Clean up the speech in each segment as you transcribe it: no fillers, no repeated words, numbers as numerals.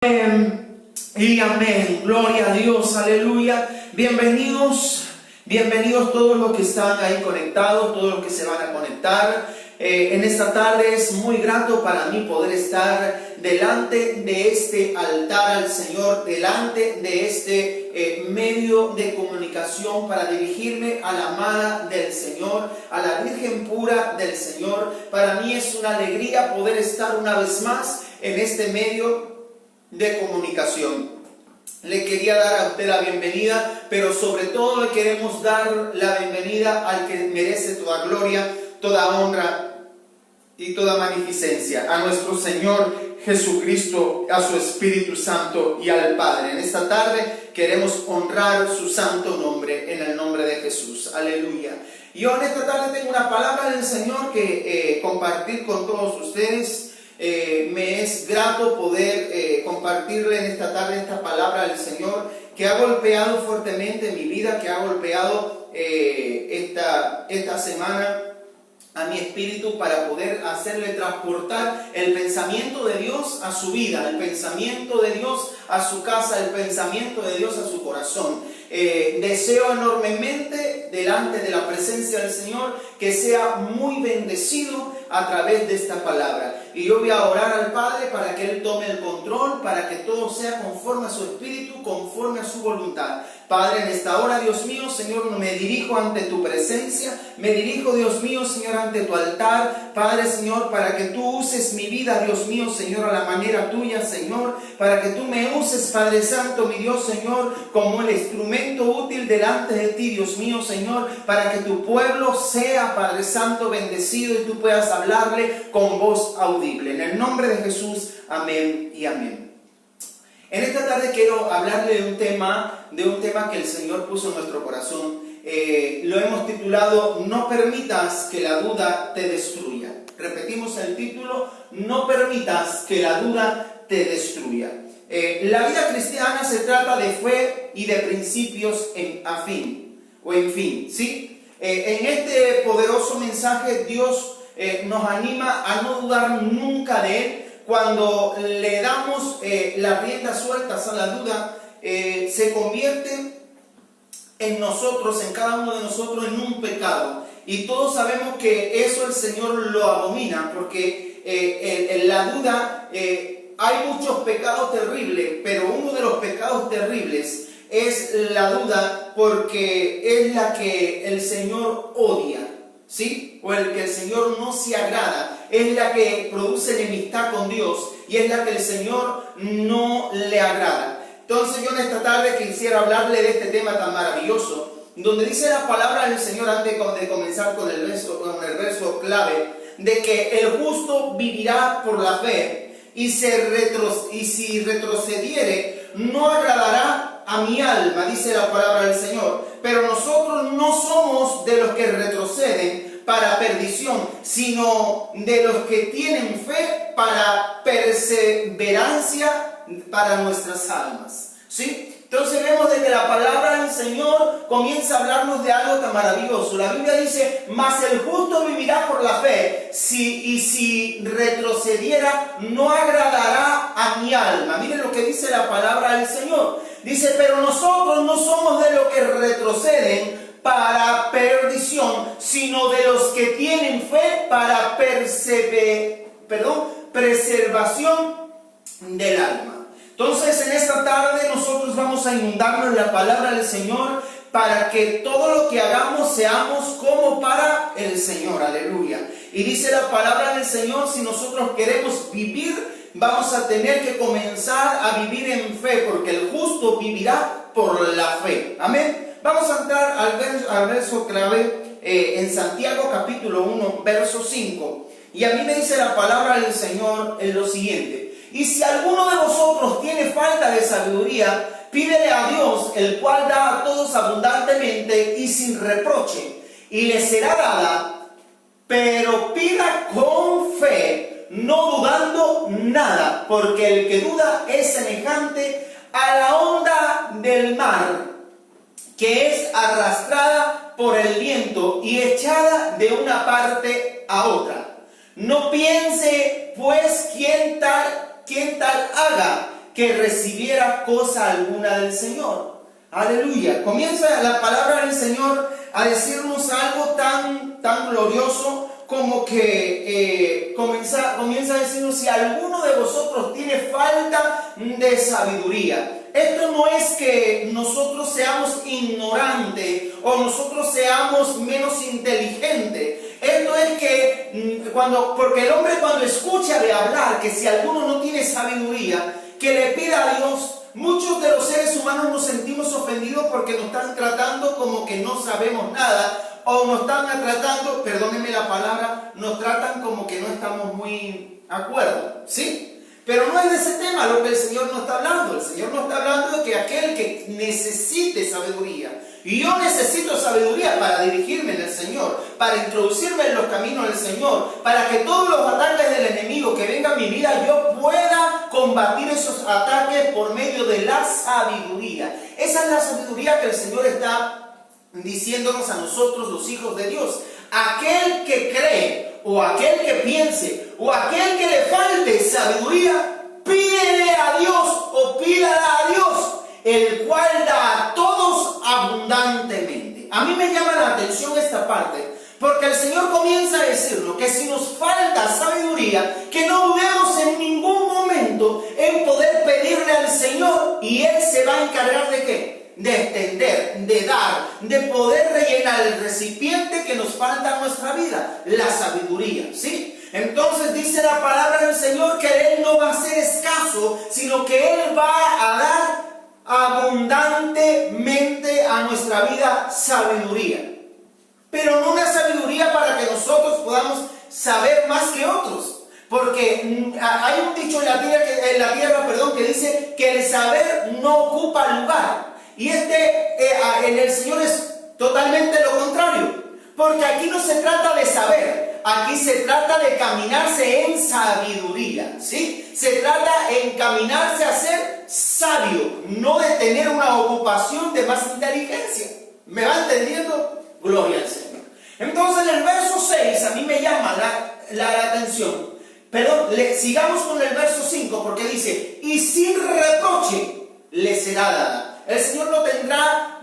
Amén y amén. Gloria a Dios, aleluya. Bienvenidos todos los que están ahí conectados, todos los que se van a conectar. En esta tarde es muy grato para mí poder estar delante de este altar al Señor, delante de este medio de comunicación para dirigirme a la amada del Señor, a la Virgen pura del Señor. Para mí es una alegría poder estar una vez más en este medio de comunicación. Le quería dar a usted la bienvenida, pero sobre todo le queremos dar la bienvenida al que merece toda gloria, toda honra y toda magnificencia, a nuestro Señor Jesucristo, a su Espíritu Santo y al Padre. En esta tarde queremos honrar su santo nombre, en el nombre de Jesús. Aleluya. Yo en esta tarde tengo una palabra del Señor que compartir con todos ustedes. Me es grato poder compartirle en esta tarde esta palabra del Señor que ha golpeado fuertemente mi vida, que ha golpeado esta semana a mi espíritu para poder hacerle transportar el pensamiento de Dios a su vida, el pensamiento de Dios a su casa, el pensamiento de Dios a su corazón. Deseo enormemente delante de la presencia del Señor que sea muy bendecido a través de esta palabra. Y yo voy a orar al Padre para que Él tome el control, para que todo sea conforme a su espíritu, conforme a su voluntad. Padre, en esta hora, Dios mío, Señor, me dirijo ante tu presencia, me dirijo, Dios mío, Señor, ante tu altar, Padre, Señor, para que tú uses mi vida, Dios mío, Señor, a la manera tuya, Señor, para que tú me uses, Padre Santo, mi Dios, Señor, como el instrumento útil delante de ti, Dios mío, Señor, para que tu pueblo sea, Padre Santo, bendecido y tú puedas hablarle con voz audible. En el nombre de Jesús, amén y amén. En esta tarde quiero hablarle de un tema que el Señor puso en nuestro corazón. Lo hemos titulado No permitas que la duda te destruya. Repetimos el título, No permitas que la duda te destruya. La vida cristiana se trata de fe y de principios en fin, ¿sí? En este poderoso mensaje Dios nos anima a no dudar nunca de Él. Cuando le damos las riendas sueltas a la duda, se convierte en nosotros, en cada uno de nosotros, en un pecado. Y todos sabemos que eso el Señor lo abomina, porque en la duda hay muchos pecados terribles, pero uno de los pecados terribles es la duda, porque es la que el Señor odia, ¿sí? O el que el Señor no se agrada, es la que produce enemistad con Dios y es la que el Señor no le agrada. Entonces yo en esta tarde quisiera hablarle de este tema tan maravilloso, donde dice la palabra del Señor, antes de comenzar con el verso clave, de que el justo vivirá por la fe y si retrocediere no agradará a mi alma, dice la palabra del Señor. Pero nosotros no somos de los que retroceden para perdición, sino de los que tienen fe para perseverancia para nuestras almas, ¿sí? Entonces vemos de que la palabra del Señor comienza a hablarnos de algo tan maravilloso. La Biblia dice, mas el justo vivirá por la fe, si retrocediera no agradará a mi alma. Miren lo que dice la palabra del Señor. Dice, pero nosotros no somos de los que retroceden para perdición, sino de los que tienen fe para preservación del alma. Entonces en esta tarde nosotros vamos a inundarnos en la palabra del Señor para que todo lo que hagamos seamos como para el Señor. Aleluya. Y dice la palabra del Señor, si nosotros queremos vivir, vamos a tener que comenzar a vivir en fe, porque el justo vivirá por la fe. Amén. Vamos a entrar al verso clave en Santiago capítulo 1, verso 5. Y a mí me dice la palabra del Señor en lo siguiente. Y si alguno de vosotros tiene falta de sabiduría, pídele a Dios, el cual da a todos abundantemente y sin reproche, y le será dada, pero pida con fe, no dudando nada, porque el que duda es semejante a la onda del mar, que es arrastrada por el viento y echada de una parte a otra. No piense pues quien tal haga, que recibiera cosa alguna del Señor. Aleluya. Comienza la palabra del Señor a decirnos algo tan glorioso como que comienza a decirnos: si alguno de vosotros tiene falta de sabiduría. Esto no es que nosotros seamos ignorantes o nosotros seamos menos inteligentes. Esto es que porque el hombre cuando escucha de hablar que si alguno no tiene sabiduría, que le pida a Dios. Muchos de los seres humanos nos sentimos ofendidos porque nos están tratando como que no sabemos nada, o nos están tratando, perdónenme la palabra, nos tratan como que no estamos muy de acuerdo, ¿sí? Pero no es de ese tema lo que el Señor nos está hablando. El Señor nos está hablando de que aquel que necesite sabiduría, y yo necesito sabiduría para dirigirme en el Señor, para introducirme en los caminos del Señor, para que todos los ataques del enemigo que vengan a mi vida, yo pueda combatir esos ataques por medio de la sabiduría. Esa es la sabiduría que el Señor está diciéndonos a nosotros, los hijos de Dios. Aquel que cree, o aquel que piense, o aquel que le falte sabiduría, pídele a Dios o pídala a Dios, el cual da a todos abundantemente. A mí me llama la atención esta parte, porque el Señor comienza a decirnos que si nos falta sabiduría, que no dudemos en ningún momento en poder pedirle al Señor, y Él se va a encargar ¿de qué? De extender, de dar, de poder rellenar el recipiente que nos falta en nuestra vida, la sabiduría, ¿sí? Entonces dice la palabra del Señor que Él no va a ser escaso, sino que Él va a dar abundantemente a nuestra vida sabiduría. Pero no una sabiduría para que nosotros podamos saber más que otros. Porque hay un dicho en la tierra, que dice que el saber no ocupa lugar. Y en el Señor es totalmente lo contrario. Porque aquí no se trata de saber, aquí se trata de caminarse en sabiduría, ¿sí? Se trata de caminarse a ser sabio, no de tener una ocupación de más inteligencia. ¿Me va entendiendo? Gloria al Señor. Entonces en el verso 6 a mí me llama la atención. Perdón, sigamos con el verso 5, porque dice: y sin reproche le será dada. El Señor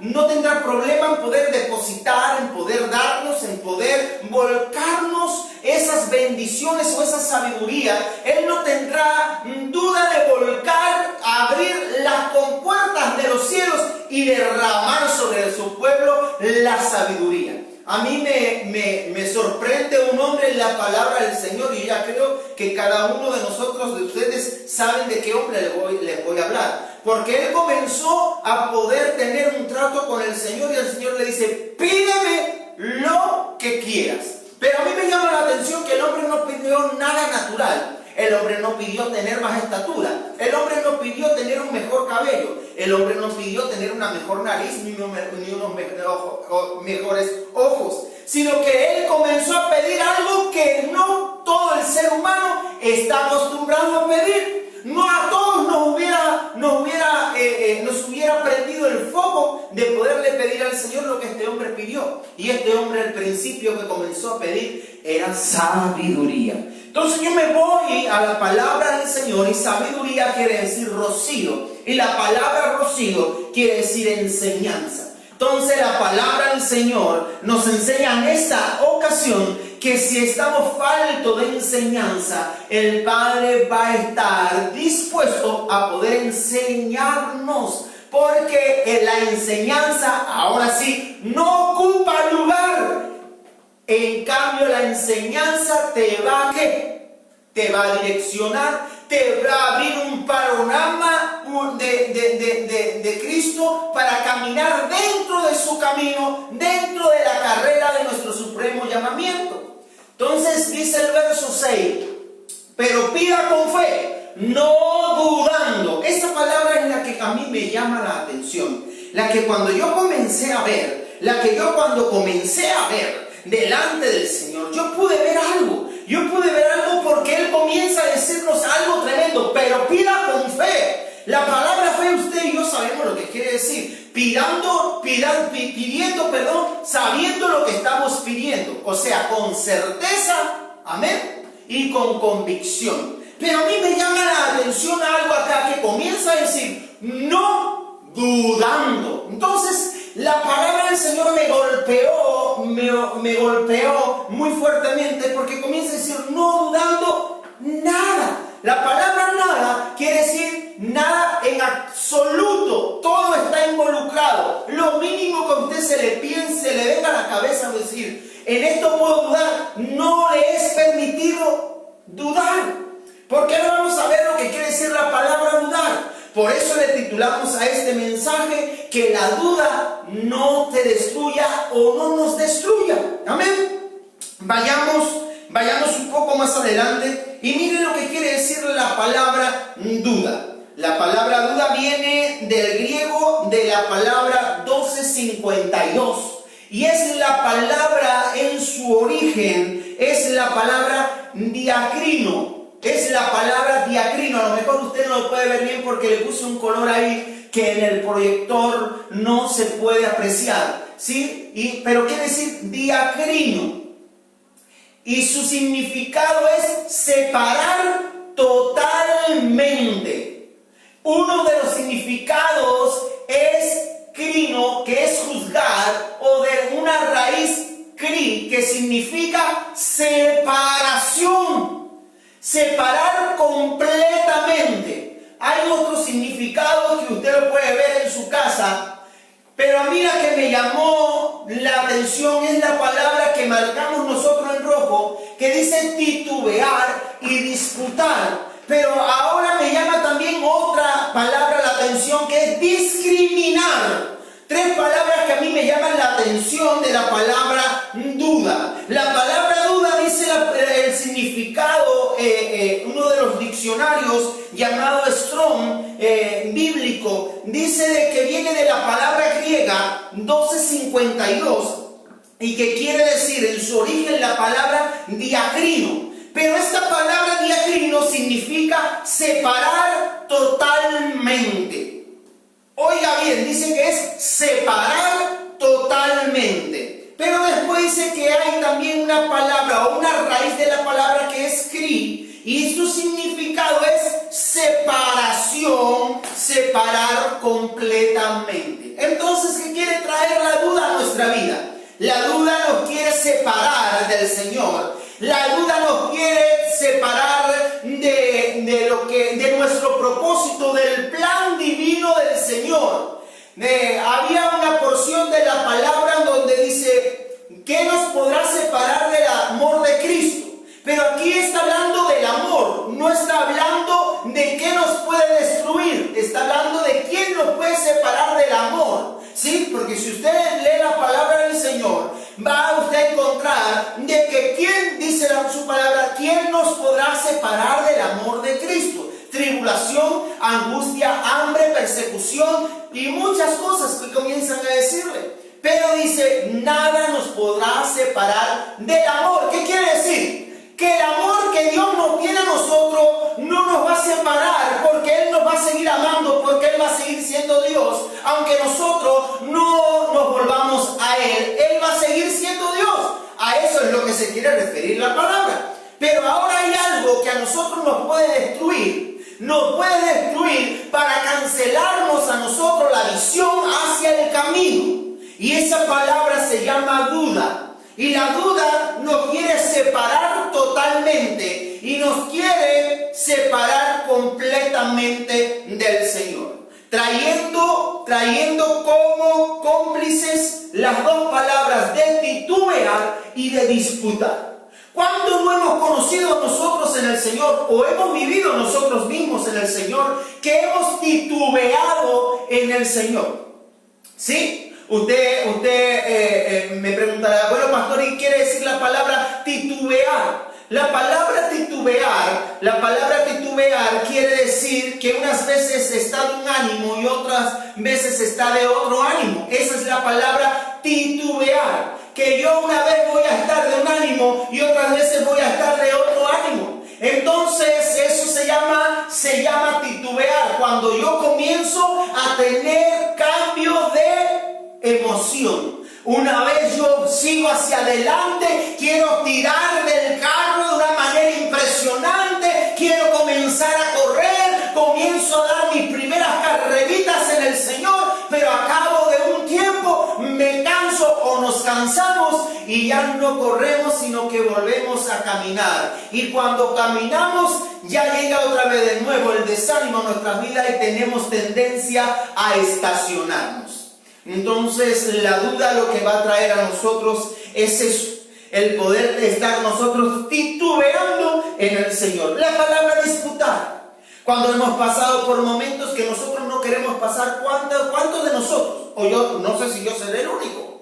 no tendrá problema en poder depositar, en poder darnos, en poder volcarnos esas bendiciones o esa sabiduría. Él no tendrá duda de volcar, abrir las compuertas de los cielos y derramar sobre su pueblo la sabiduría. A mí me sorprende un hombre en la palabra del Señor, y ya creo que cada uno de nosotros, de ustedes, saben de qué hombre les voy a hablar. Porque él comenzó a poder tener un trato con el Señor, y el Señor le dice: pídeme lo que quieras. Pero a mí me llama la atención que el hombre no pidió nada natural. El hombre no pidió tener más estatura. El hombre no pidió tener un mejor cabello. El hombre no pidió tener una mejor nariz ni unos mejores ojos. Sino que él comenzó a pedir algo que no todo el ser humano está acostumbrado a pedir. No a todos nos hubiera prendido el foco de poderle pedir al Señor lo que este hombre pidió. Y este hombre, al principio que comenzó a pedir, era sabiduría. Entonces yo me voy a la palabra del Señor, y sabiduría quiere decir rocío, y la palabra rocío quiere decir enseñanza. Entonces la palabra del Señor nos enseña en esta ocasión que si estamos faltos de enseñanza, el Padre va a estar dispuesto a poder enseñarnos, porque la enseñanza, ahora sí, no ocupa lugar. En cambio, la enseñanza te va a direccionar, te va a abrir un panorama de Cristo para caminar dentro de su camino, dentro de la carrera de nuestro supremo llamamiento. Entonces dice el verso 6: pero pida con fe, no dudando. Esa palabra es la que a mí me llama la atención, la que cuando yo comencé a ver, delante del Señor, yo pude ver algo porque Él comienza a decirnos algo tremendo: pero pida con fe. La palabra fe, usted y yo sabemos lo que quiere decir. Pidiendo, sabiendo lo que estamos pidiendo. O sea, con certeza, amén, y con convicción. Pero a mí me llama la atención algo acá que comienza a decir, no dudando. Entonces, la palabra del Señor me golpeó muy fuertemente porque comienza a decir, no dudando nada. La palabra nada quiere decir nada en absoluto. Todo está involucrado. Lo mínimo que a usted se le piense, le venga a la cabeza decir, en esto puedo dudar. No le es permitido dudar. Porque ahora vamos a ver lo que quiere decir la palabra dudar. Por eso le titulamos a este mensaje que la duda no te destruya o no nos destruya. Amén. Vayamos un poco más adelante y miren lo que quiere decir la palabra duda. La palabra duda viene del griego de la palabra 1252 y es la palabra en su origen, es la palabra diacrino. Es la palabra diacrino. A lo mejor usted no lo puede ver bien porque le puse un color ahí que en el proyector no se puede apreciar, ¿sí? Pero quiere decir diacrino. Y su significado es separar totalmente. Uno de los significados es crino, que es juzgar, o de una raíz cri, que significa separación. Separar completamente. Hay otros significados que usted lo puede ver en su casa, pero a mí la que me llamó la atención es la palabra que marcamos nosotros en rojo, que dice titubear y disputar. Pero ahora me llama también otra palabra la atención, que es discriminar. Tres palabras que a mí me llaman la atención de la palabra duda. La palabra duda dice el significado, uno de los diccionarios llamado Strong, bíblico, dice de que viene de la palabra griega 1252 y que quiere decir en su origen la palabra diacrino. Pero esta palabra diacrino significa separar totalmente. Oiga bien, dice que es separar totalmente. Pero después dice que hay también una palabra o una raíz de la palabra que es cri, y su significado es separación, separar completamente. Entonces, ¿qué quiere traer la duda a nuestra vida? La duda nos quiere separar del Señor. La duda nos quiere separar de nuestro propósito, del plan divino del Señor. Había una porción de la palabra donde dice, ¿qué nos podrá separar del amor de Cristo? Pero aquí está hablando del amor, no está hablando de qué nos puede destruir, está hablando de quién nos puede separar del amor. ¿Sí? Porque si usted lee la palabra del Señor, va usted a encontrar de que quién, dice su palabra, quién nos podrá separar del amor de Cristo. Tribulación, angustia, hambre, persecución y muchas cosas que comienzan a decirle. Pero dice, nada nos podrá separar del amor. ¿Qué quiere decir? Que el amor que Dios nos tiene a nosotros no nos va a separar, porque Él nos va a seguir amando, porque Él va a seguir siendo Dios, aunque nosotros no nos volvamos a Él. Él va a seguir siendo Dios. A eso es lo que se quiere referir la palabra. Pero ahora hay algo que a nosotros nos puede destruir. Nos puede destruir para cancelarnos a nosotros la visión hacia el camino. Y esa palabra se llama duda. Y la duda nos quiere separar totalmente y nos quiere separar completamente del Señor. Trayendo como cómplices las dos palabras de titubear y de disputar. ¿Cuánto no hemos conocido nosotros en el Señor o hemos vivido nosotros mismos en el Señor que hemos titubeado en el Señor? ¿Sí? Usted me preguntará, bueno, pastor, ¿y quiere decir la palabra titubear? La palabra titubear quiere decir que unas veces está de un ánimo y otras veces está de otro ánimo. Esa es la palabra titubear. Que yo una vez voy a estar de un ánimo y otras veces voy a estar de otro ánimo. Entonces eso se llama titubear. Cuando yo comienzo a tener cambios de emoción. Una vez yo sigo hacia adelante, quiero tirar del carro de una manera impresionante, quiero comenzar y ya no corremos, sino que volvemos a caminar. Y cuando caminamos, ya llega otra vez de nuevo el desánimo a nuestras vidas y tenemos tendencia a estacionarnos. Entonces, la duda lo que va a traer a nosotros es eso, el poder estar nosotros titubeando en el Señor. La palabra disputar. Cuando hemos pasado por momentos que nosotros no queremos pasar, ¿cuántos de nosotros? O yo, no sé si yo seré el único.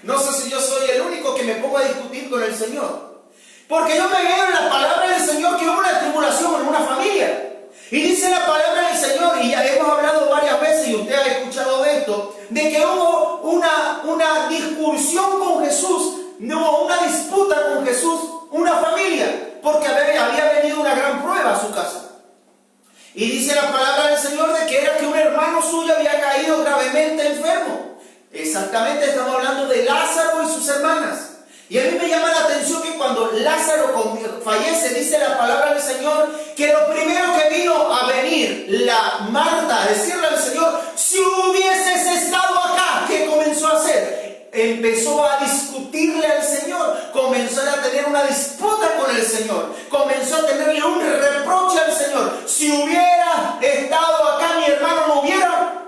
No sé si yo soy el único que me pongo a discutir con el Señor. Porque yo me veo en la palabra del Señor que hubo una tribulación en una familia. Y dice la palabra del Señor, y ya hemos hablado varias veces, y usted ha escuchado de esto, de que hubo una discusión con Jesús, no, una disputa con Jesús, una familia, porque había venido una gran prueba a su casa. Y dice la palabra del Señor de que era que un hermano suyo había caído gravemente enfermo. Exactamente, estamos hablando de Lázaro y sus hermanas. Y a mí me llama la atención que cuando Lázaro fallece, dice la palabra del Señor, que lo primero que vino a venir la Marta a decirle al Señor, si hubieses estado acá, ¿qué comenzó a hacer? Empezó a discutirle al Señor, comenzó a tener una disputa con el Señor, comenzó a tenerle un reproche al Señor. Si hubiera estado acá, mi hermano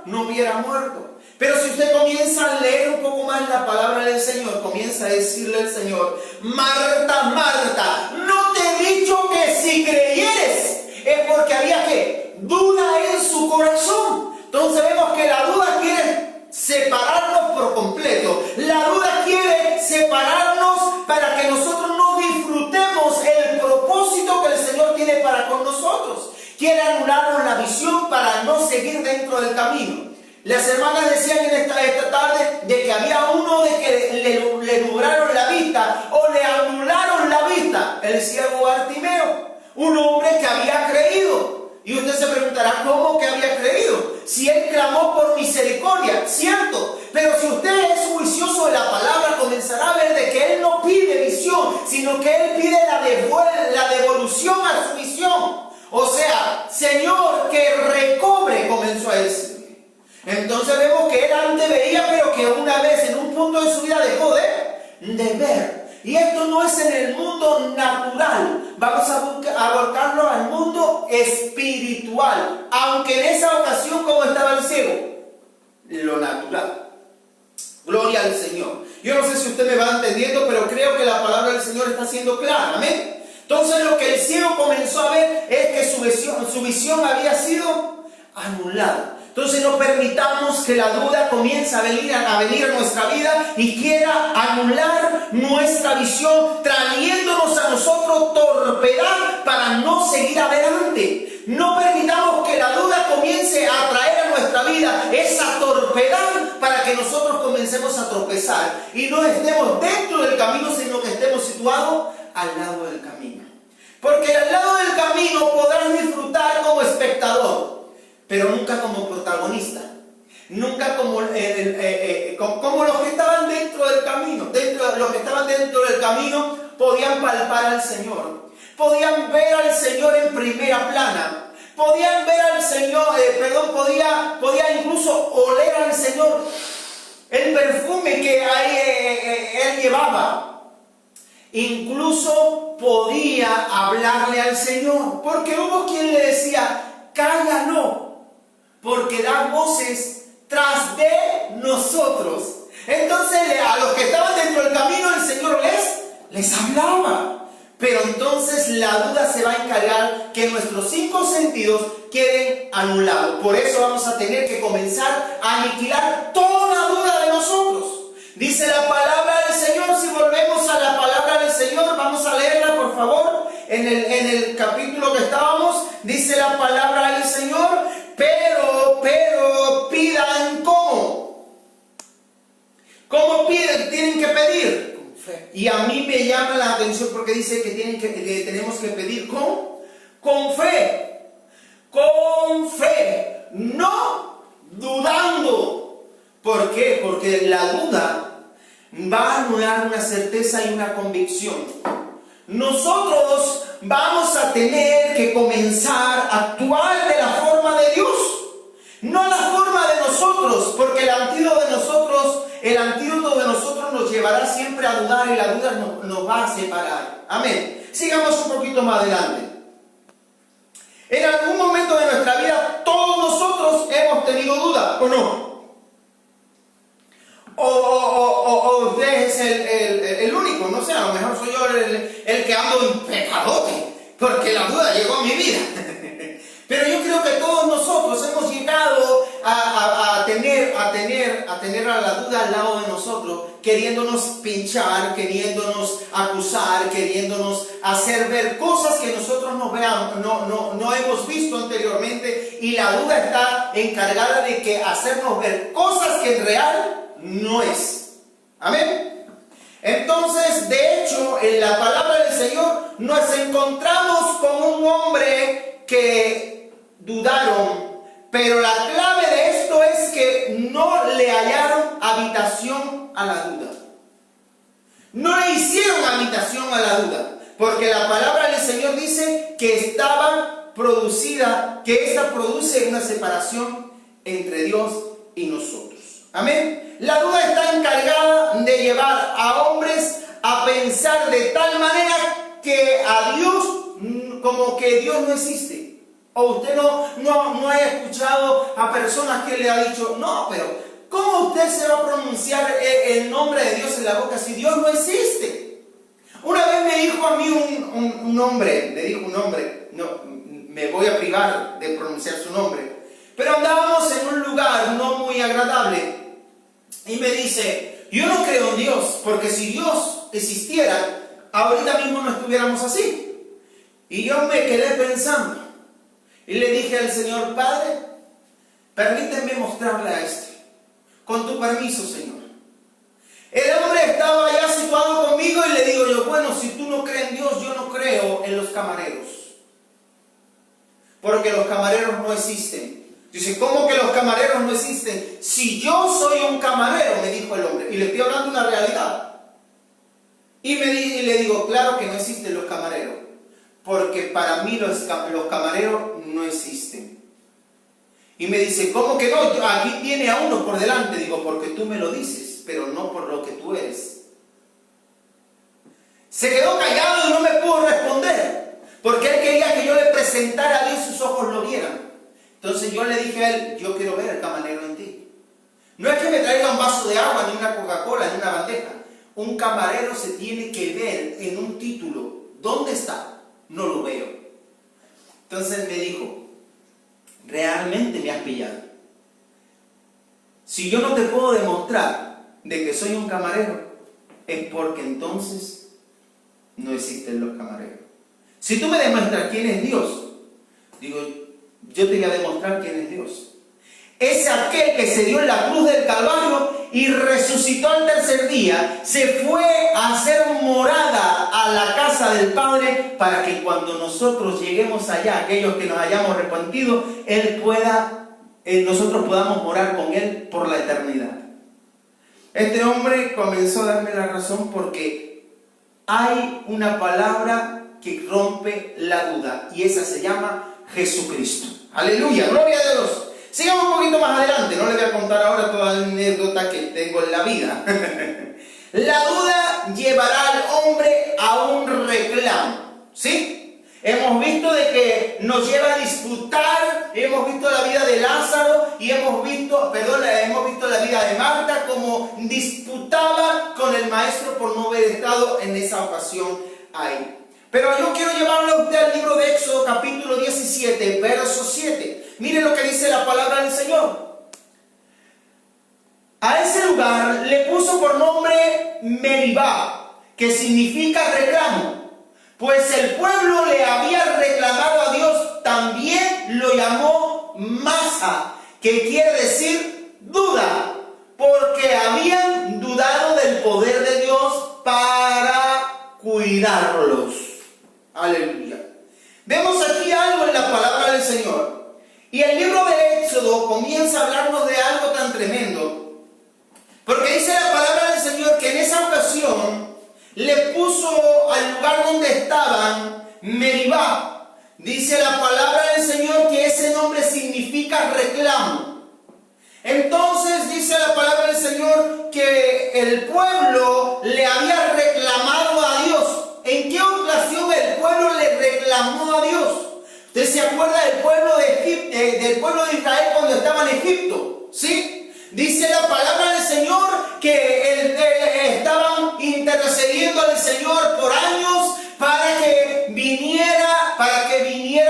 no hubiera muerto. Pero si usted comienza a leer un poco más la palabra del Señor, comienza a decirle al Señor, Marta, Marta, no te he dicho que si creyeres, es porque había ¿qué? Duda en su corazón. Entonces vemos que la duda quiere separarnos por completo. La duda quiere separarnos para que nosotros no disfrutemos el propósito que el Señor tiene para con nosotros. Quiere anularnos la visión para no seguir dentro del camino. Las hermanas decían en esta tarde de que había uno de que le nublaron la vista o le anularon la vista, el ciego Bartimeo, un hombre que había creído. Y usted se preguntará, ¿cómo que había creído? Si él clamó por misericordia, cierto, pero si usted es juicioso de la palabra, comenzará a ver de que él no pide visión, sino que él pide la devolución a su visión. O sea, Señor, que recobre, comenzó a decir. Entonces vemos que él antes veía, pero que una vez en un punto de su vida dejó de ver. Y esto no es en el mundo natural, vamos a volcarlo al mundo espiritual. Aunque en esa ocasión, como estaba el ciego, lo natural. Gloria al Señor. Yo no sé si usted me va entendiendo, pero creo que la palabra del Señor está siendo clara. Amén. Entonces lo que el ciego comenzó a ver es que su visión había sido anulada. Entonces no permitamos que la duda comience a venir a nuestra vida y quiera anular nuestra visión, trayéndonos a nosotros torpedad para no seguir adelante. No permitamos que la duda comience a traer a nuestra vida esa torpedad para que nosotros comencemos a tropezar y no estemos dentro del camino, sino que estemos situados al lado del camino. Porque al lado del camino podrás disfrutar como espectador, pero nunca como protagonista, nunca como los que estaban dentro del camino. Los que estaban dentro del camino podían palpar al Señor, podían ver al Señor en primera plana, podían ver al Señor, podía incluso oler al Señor, el perfume que él llevaba. Incluso podía hablarle al Señor, porque hubo quien le decía, cállalo, porque dan voces tras de nosotros. Entonces a los que estaban dentro del camino el Señor les hablaba. Pero entonces la duda se va a encargar que nuestros 5 sentidos queden anulados. Por eso vamos a tener que comenzar a aniquilar toda duda de nosotros. Dice la palabra del Señor, si volvemos a la palabra del Señor, vamos a leerla por favor. En el capítulo que estábamos, dice la palabra del Señor, pero pidan ¿cómo? ¿Cómo piden? Tienen que pedir con fe. Y a mí me llama la atención porque dice que tenemos que pedir con fe. Con fe, no dudando. ¿Por qué? Porque la duda va a anular una certeza y una convicción. Nosotros vamos a tener que comenzar a actuar de la forma de Dios, no la forma de nosotros, porque el antídoto de nosotros nos lleva llevará siempre a dudar y la duda nos va a separar. Amén. Sigamos un poquito más adelante. En algún momento de nuestra vida todos nosotros hemos tenido duda, ¿o no? O usted es el único, no sé, a lo mejor soy yo el que ando en pecadote, porque la duda llegó a mi vida. Pero yo creo que todos nosotros hemos llegado a tener a la duda al lado de nosotros, queriéndonos pinchar, queriéndonos acusar, queriéndonos hacer ver cosas que nosotros no hemos visto anteriormente, y la duda está encargada de que hacernos ver cosas que en real no es. Amén. Entonces, de hecho, en la palabra del Señor nos encontramos con un hombre que dudaron, pero la clave de esto es que no le hallaron habitación a la duda. No le hicieron habitación a la duda, porque la palabra del Señor dice que estaba producida, que esta produce una separación entre Dios y nosotros. Amén. La duda está encargada de llevar a hombres a pensar de tal manera que a Dios, como que Dios no existe. O usted no ha escuchado a personas que le ha dicho, no, pero ¿cómo usted se va a pronunciar el nombre de Dios en la boca si Dios no existe? Una vez me dijo a mí un hombre, no, me voy a privar de pronunciar su nombre, pero andábamos en un lugar no muy agradable y me dice, yo no creo en Dios, porque si Dios existiera, ahorita mismo no estuviéramos así. Y yo me quedé pensando y le dije al Señor, Padre, permíteme mostrarle a este, con tu permiso, Señor. El hombre estaba ya situado conmigo y le digo yo, bueno, si tú no crees en Dios, yo no creo en los camareros, porque los camareros no existen. Dice, ¿cómo que los camareros no existen? Si yo soy un camarero, me dijo el hombre, y le estoy hablando de una realidad. Y le digo, claro que no existen los camareros, porque para mí los camareros no existen. Y me dice, ¿cómo que no? Aquí tiene a uno por delante. Digo, porque tú me lo dices, pero no por lo que tú eres. Se quedó callado y no me pudo responder, porque él quería que yo le presentara a Dios y sus ojos lo vieran. Entonces yo le dije a él, yo quiero ver el camarero en ti. No es que me traiga un vaso de agua ni una Coca-Cola ni una bandeja. Un camarero se tiene que ver en un título. ¿Dónde está? No lo veo. Entonces me dijo, realmente me has pillado. Si yo no te puedo demostrar de que soy un camarero, es porque entonces no existen los camareros. Si tú me demuestras quién es Dios, digo, yo te voy a demostrar quién es Dios. Es aquel que se dio en la cruz del Calvario y resucitó al tercer día, se fue a hacer morada a la casa del Padre, para que cuando nosotros lleguemos allá, aquellos que nos hayamos arrepentido, nosotros podamos morar con Él por la eternidad. Este hombre comenzó a darme la razón, porque hay una palabra que rompe la duda, y esa se llama Jesucristo. Aleluya, gloria a Dios. Sigamos un poquito más adelante, no le voy a contar ahora toda la anécdota que tengo en la vida. La duda llevará al hombre a un reclamo, ¿sí? Hemos visto de que nos lleva a disputar, hemos visto la vida de Lázaro y hemos visto la vida de Marta, como disputaba con el maestro por no haber estado en esa ocasión ahí. Pero yo quiero llevarlo a usted al libro de Éxodo, capítulo 17, verso 7. Mire lo que dice la palabra del Señor. A ese lugar le puso por nombre Meribá, que significa reclamo, pues el pueblo le había reclamado a Dios. También lo llamó Masa, que quiere decir duda, porque habían dudado del poder de Dios para cuidarlos. Aleluya. Vemos aquí algo en la palabra del Señor. Y el libro de Éxodo comienza a hablarnos de algo tan tremendo, porque dice la palabra del Señor que en esa ocasión le puso al lugar donde estaban Meribá. Dice la palabra del Señor que ese nombre significa reclamo. Entonces dice la palabra del Señor que el pueblo le había reclamado a Dios. ¿En qué ocasión el pueblo le reclamó a Dios? ¿Usted se acuerda del pueblo del pueblo de Israel cuando estaba en Egipto? ¿Sí? Dice la palabra del Señor que estaban intercediendo al Señor por años para que viniera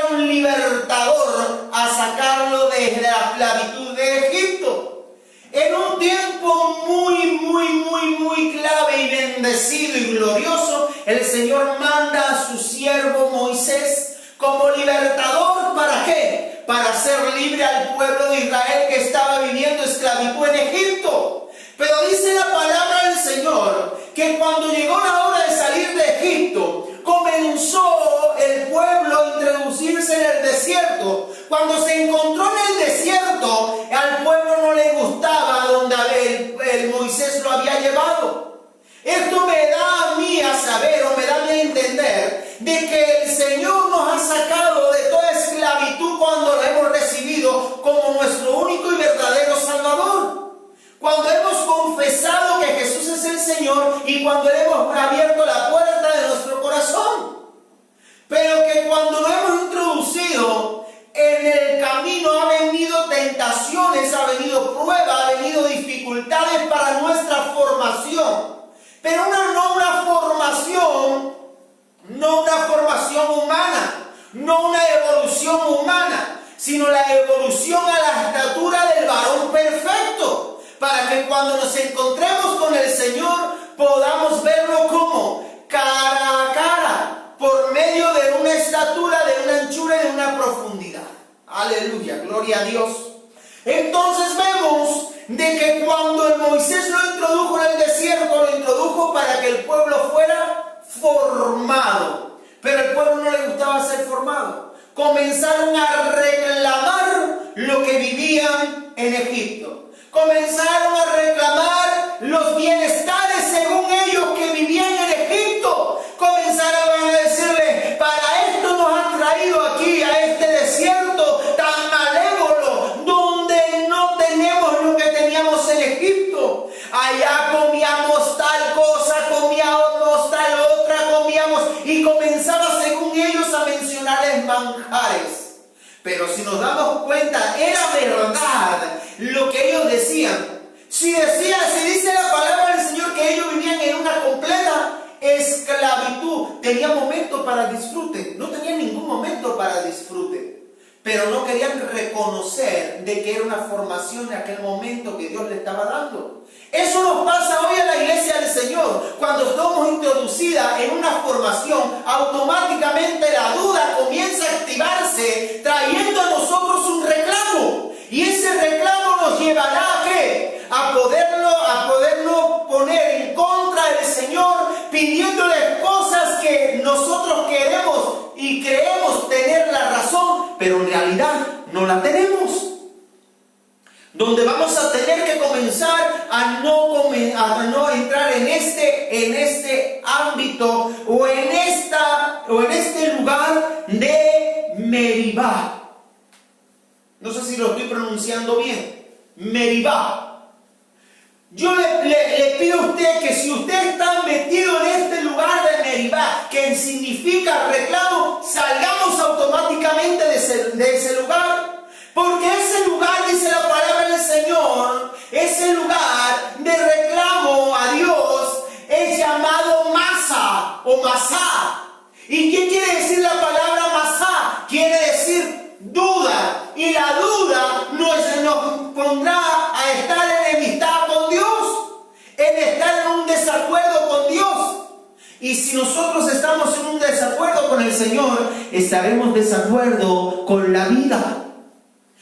un libertador a sacarlo de la esclavitud de Egipto. En un tiempo muy clave y bendecido y glorioso, el Señor manda a su siervo Moisés como libertador. ¿Para qué? Para hacer libre al pueblo de Israel que estaba viviendo esclavitud en Egipto. Pero dice la palabra del Señor que cuando llegó la hora de salir de Egipto, comenzó el pueblo a introducirse en el desierto. Cuando se encontró en el desierto, al pueblo no le gustaba donde el Moisés lo había llevado. Esto me da a mí a saber, o me da a mí a entender, de que el Señor nos ha sacado de toda esclavitud cuando lo hemos recibido como nuestro único y verdadero Salvador. Cuando hemos confesado que Jesús es el Señor y cuando le hemos abierto la puerta de nuestro corazón. Pero que cuando lo hemos introducido, en el camino ha venido tentaciones, ha venido pruebas, ha venido dificultades para nuestra formación. Pero no una formación humana, no una evolución humana, sino la evolución a la estatura del varón perfecto, para que cuando nos encontremos con el Señor podamos verlo como cara a cara, por medio de una estatura, de una anchura y de una profundidad. Aleluya, gloria a Dios. Entonces vemos de que cuando el Moisés lo introdujo en el desierto, lo introdujo para que el pueblo fuera formado. Pero al pueblo no le gustaba ser formado. Comenzaron a reclamar lo que vivían en Egipto. Comenzaron a reclamar los bienestares según ellos que vivían en Egipto. Comenzaron a decirle: para esto nos han traído aquí a este desierto tan malévolo, donde no tenemos lo que teníamos en Egipto. Allá comíamos tal cosa, comíamos tal otra, y comenzaba según ellos a mencionarles manjares. Pero si nos damos cuenta, era verdad lo que ellos decían. Si dice la palabra del Señor que ellos vivían en una completa esclavitud, tenían momento para disfrute, no tenían ningún momento para disfrute, pero no querían reconocer de que era una formación en aquel momento que Dios le estaba dando. Eso nos pasa hoy en la iglesia del Señor. Cuando estamos introducida en una formación, automáticamente la duda comienza a activarse, trayendo a nosotros un reclamo. Y ese reclamo nos llevará ¿a qué? A poderlo poner en contra del Señor, pidiéndole cosas que nosotros queremos y creemos tener la razón, pero en realidad no la tenemos. Donde vamos a tener que comenzar a no entrar en este ámbito o en este lugar de Meribá. No sé si lo estoy pronunciando bien. Meribá. Yo le pido a usted que si usted está metido en este lugar de Meribá, que significa reclamo, salgamos automáticamente de ese lugar. Porque ese lugar, dice la palabra del Señor, ese lugar de reclamo a Dios es llamado Masa o Masá. ¿Y qué quiere decir la palabra Masá? Quiere decir duda. Y la duda nos pondrá a estar en enemistad con Dios, en estar en un desacuerdo con Dios. Y si nosotros estamos en un desacuerdo con el Señor, estaremos en desacuerdo con la vida.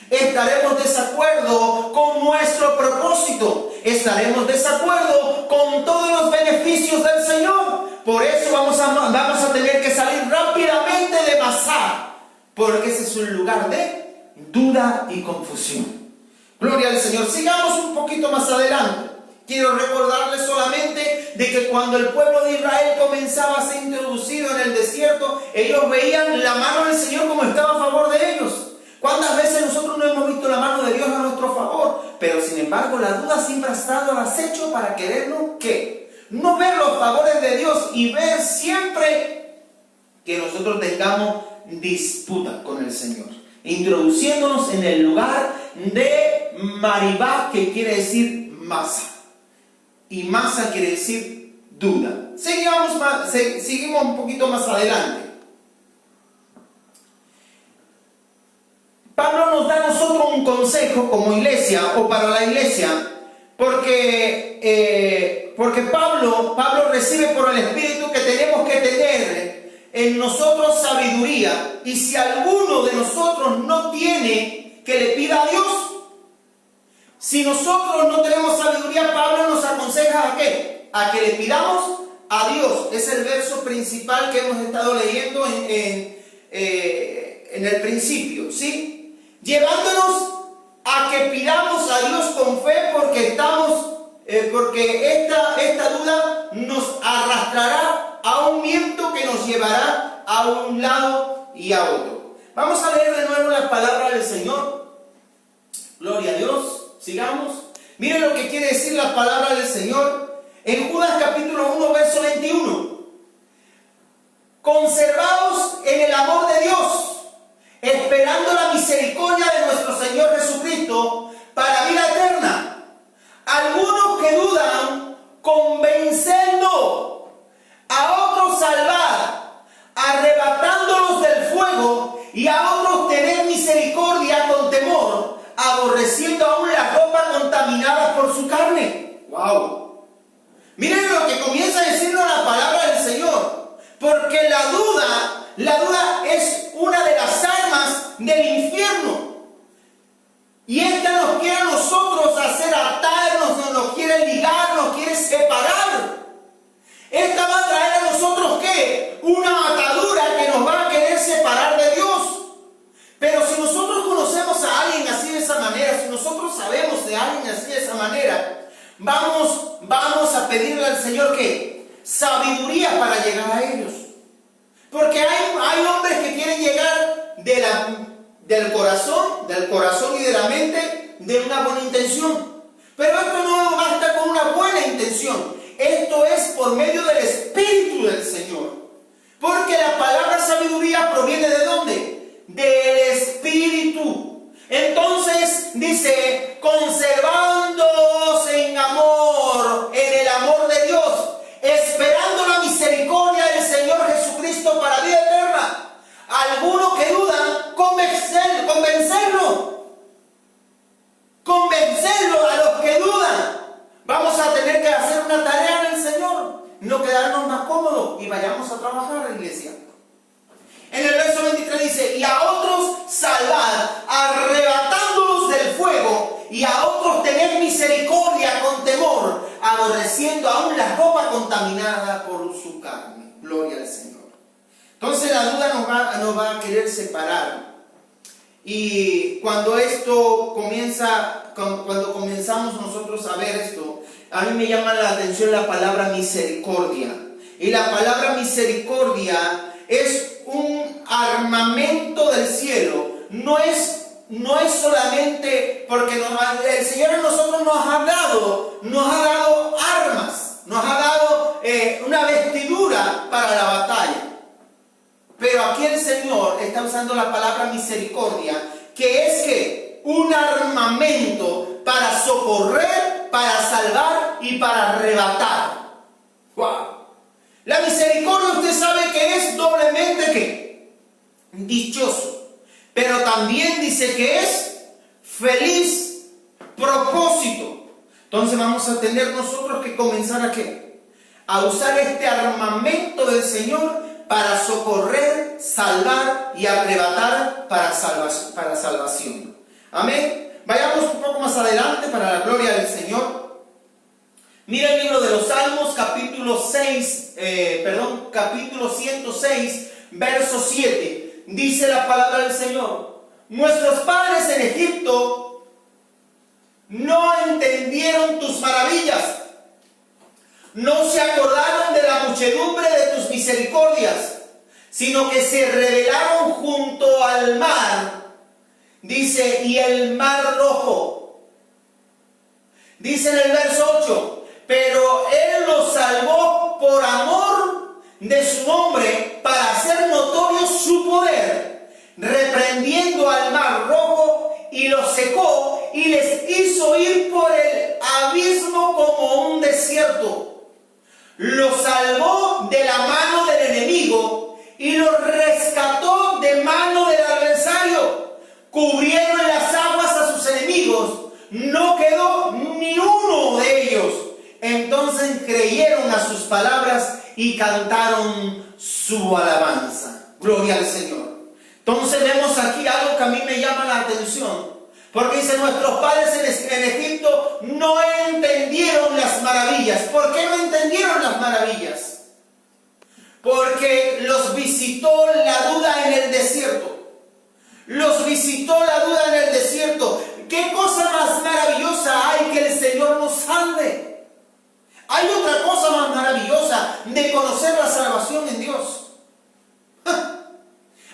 Estaremos de desacuerdo con nuestro propósito. Estaremos de desacuerdo con todos los beneficios del Señor. Por eso vamos a tener que salir rápidamente de Masá, porque ese es un lugar de duda y confusión. Gloria al Señor. Sigamos un poquito más adelante. Quiero recordarles solamente de que cuando el pueblo de Israel comenzaba a ser introducido en el desierto, ellos veían la mano del Señor como estaba a favor de ellos. ¿Cuántas veces nosotros no hemos visto la mano de Dios a nuestro favor? Pero sin embargo, la duda siempre ha estado al acecho para querernos, ¿qué? No ver los favores de Dios y ver siempre que nosotros tengamos disputa con el Señor, introduciéndonos en el lugar de Maribá, que quiere decir masa, y masa quiere decir duda. Seguimos un poquito más adelante. Pablo nos da a nosotros un consejo como iglesia o para la iglesia, porque Pablo recibe por el Espíritu que tenemos que tener en nosotros sabiduría, y si alguno de nosotros no tiene, que le pida a Dios. Si nosotros no tenemos sabiduría, Pablo nos aconseja ¿a qué? A que le pidamos a Dios. Es el verso principal que hemos estado leyendo en el principio, ¿sí? Llevándonos a que pidamos a Dios con fe, porque esta duda nos arrastrará a un viento que nos llevará a un lado y a otro. Vamos a leer de nuevo la palabra del Señor. Gloria a Dios. Sigamos. Miren lo que quiere decir la palabra del Señor en Judas capítulo 1, verso 21. Conservaos en el amor de Dios, esperando la misericordia de nuestro Señor Jesucristo para vida eterna. Algunos que dudan, convenciendo a otros salvar, arrebatándolos del fuego, y a otros tener misericordia con temor, aborreciendo aún la ropa contaminada por su carne. ¡Wow! Miren lo que comienza a decirnos la palabra del Señor, porque la duda es una de las armas del infierno, y esta nos quiere a nosotros hacer atarnos, nos quiere ligar, nos quiere separar. Esta va a traer a nosotros ¿qué? Una atadura que nos va a querer separar de Dios. Pero si nosotros conocemos a alguien así de esa manera, si nosotros sabemos de alguien así de esa manera, vamos a pedirle al Señor ¿qué? Sabiduría para llegar a ellos. Porque hay hombres que quieren llegar del corazón y de la mente, de una buena intención. Pero esto no basta con una buena intención. Esto es por medio del Espíritu del Señor. Porque la palabra sabiduría proviene ¿de dónde? Del Espíritu. Entonces dice, conservándose en amor, en el amor de Dios, esperando la misericordia del Señor Jesucristo para vida eterna. Algunos que dudan, convencerlo a los que dudan. Vamos a tener que hacer una tarea en el Señor, no quedarnos más cómodos y vayamos a trabajar, iglesia. En el verso 23 dice, y a otros salvad, arrebatándolos del fuego, y a otros tened misericordia con temor, aborreciendo aún la ropa contaminada por su carne. Gloria al Señor. Entonces la duda nos va a querer separar. Y cuando comenzamos nosotros a ver esto, a mí me llama la atención la palabra misericordia. Y la palabra misericordia es un armamento del cielo. No es solamente porque el Señor a nosotros nos ha dado armas, nos ha dado una vestidura para la batalla. Pero aquí el Señor está usando la palabra misericordia, que es que un armamento para socorrer, para salvar y para arrebatar. ¡Wow! La misericordia, usted sabe que es doblemente ¿qué? Dichoso. Pero también dice que es feliz propósito. Entonces vamos a tener nosotros que comenzar ¿a qué? A usar este armamento del Señor para socorrer, salvar y arrebatar para salvación. Amén. Vayamos un poco más adelante para la gloria del Señor. Mira el libro de los Salmos, capítulo 106, verso 7. Dice la palabra del Señor: nuestros padres en Egipto no entendieron tus maravillas, no se acordaron de la muchedumbre de tus misericordias, sino que se rebelaron junto al mar. Dice, y el mar rojo Dice en el verso 8, pero Él los salvó por amor de su nombre, para hacer notorio su poder, reprendiendo al mar rojo, y los secó y les hizo ir por el abismo como un desierto. Los salvó de la mano del enemigo y los rescató de mano del adversario. Cubrieron las aguas a sus enemigos, no quedó ni uno de ellos. Entonces creyeron a sus palabras y cantaron su alabanza. Gloria al Señor. Entonces vemos aquí algo que a mí me llama la atención. Porque dice, nuestros padres en Egipto no entendieron las maravillas. ¿Por qué no entendieron las maravillas? Porque los visitó la duda en el desierto. Los visitó la duda en el desierto. ¿Qué cosa más maravillosa hay que el Señor nos salve? Hay otra cosa más maravillosa de conocer la salvación en Dios.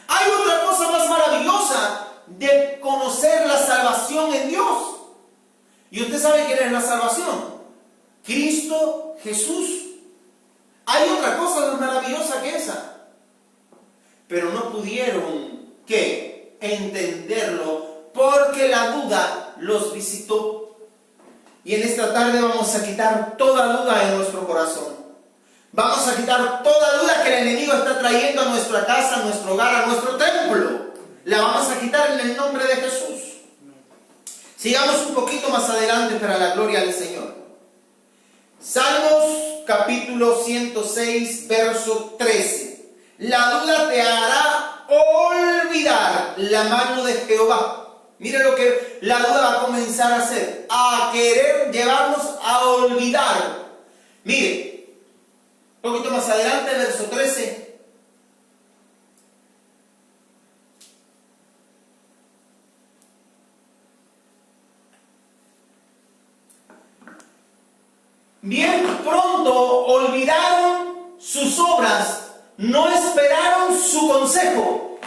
Hay otra cosa más maravillosa de conocer la salvación en Dios. ¿Y usted sabe quién es la salvación? Cristo Jesús. Hay otra cosa más maravillosa que esa. Pero no pudieron, ¿qué? Entenderlo, porque la duda los visitó. Y en esta tarde vamos a quitar toda duda en nuestro corazón. Vamos a quitar toda duda que el enemigo está trayendo a nuestra casa, a nuestro hogar, a nuestro templo. La vamos a quitar en el nombre de Jesús. Sigamos un poquito más adelante para la gloria del Señor. Salmos capítulo 106, verso 13. La duda te hará olvidar la mano de Jehová. Mire lo que la duda va a comenzar a hacer, a querer llevarnos a olvidar. Mire, un poquito más adelante, verso 13. Bien pronto olvidaron sus obras, no esperaron su consejo.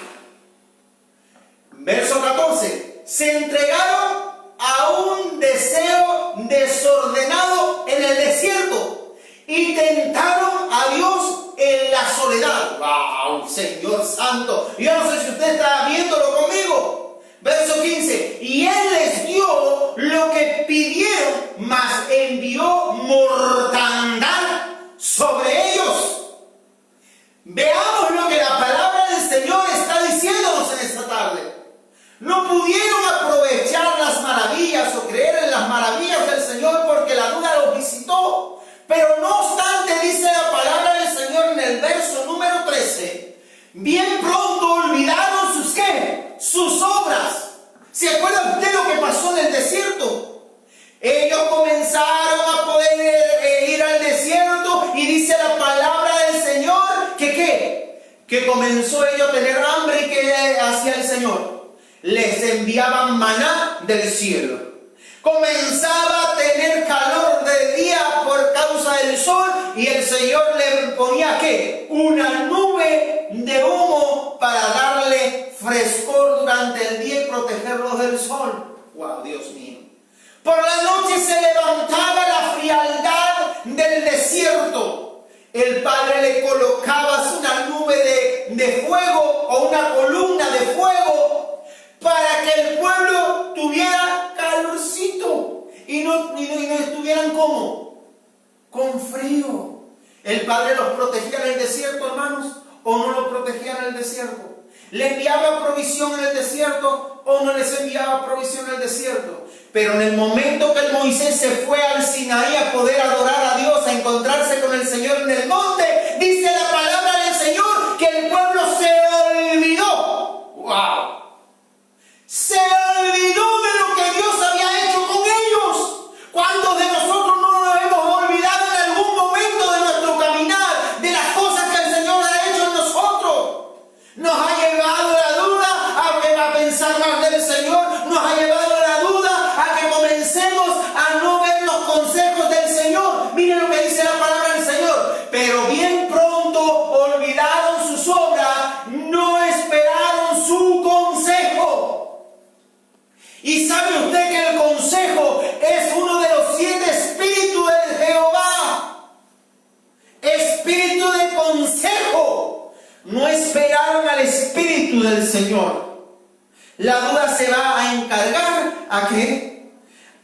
Verso 14. Se entregaron a un deseo desordenado en el desierto y tentaron a Dios en la soledad. ¡Wow! Señor Santo. Yo no sé si usted está viéndolo conmigo. Verso 15. Y Él les dio lo que pidieron, mas envió mortandad sobre ellos. Veamos lo que la palabra del Señor está diciéndonos en esta tarde. No pudieron aprovechar las maravillas o creer en las maravillas del Señor porque la duda los visitó. Pero no obstante, dice la palabra del Señor en el verso número 13, bien pronto olvidaron sus ¿qué? Sus obras. ¿Se acuerda usted lo que pasó en el desierto? Ellos comenzaron a poder ir al desierto y dice la palabra del Señor que ¿qué? Que comenzó ellos a tener hambre y que hacía el Señor. Les enviaban maná del cielo. Comenzaba a tener calor de día por causa del sol y el Señor le ponía ¿qué? Una nube de humo para darle frescor durante el día y protegerlos del sol. ¡Wow, Dios mío! Por la noche se levantaba la frialdad del desierto. El Padre le colocaba una nube de fuego o una columna de fuego para que el pueblo tuviera calorcito y no estuvieran ¿cómo? Con frío. ¿El Padre los protegía en el desierto, hermanos? ¿O no los protegía en el desierto? ¿Le enviaba provisión en el desierto o no les enviaba provisión en el desierto? Pero en el momento que el Moisés se fue al Sinaí a poder adorar a Dios, a encontrarse con el Señor en el monte, dice la palabra del Señor que el pueblo se olvidó. ¡Wow! Se olvidó de lo que Dios había hecho con ellos. ¿Cuántos de nosotros no nos hemos olvidado en algún momento de nuestro caminar, de las cosas que el Señor ha hecho en nosotros? Nos ha llevado la duda a pensar más del Señor, nos ha llevado la duda a que comencemos a no ver los consejos del Señor. Miren lo que dice la palabra del Señor. Pero bien pronto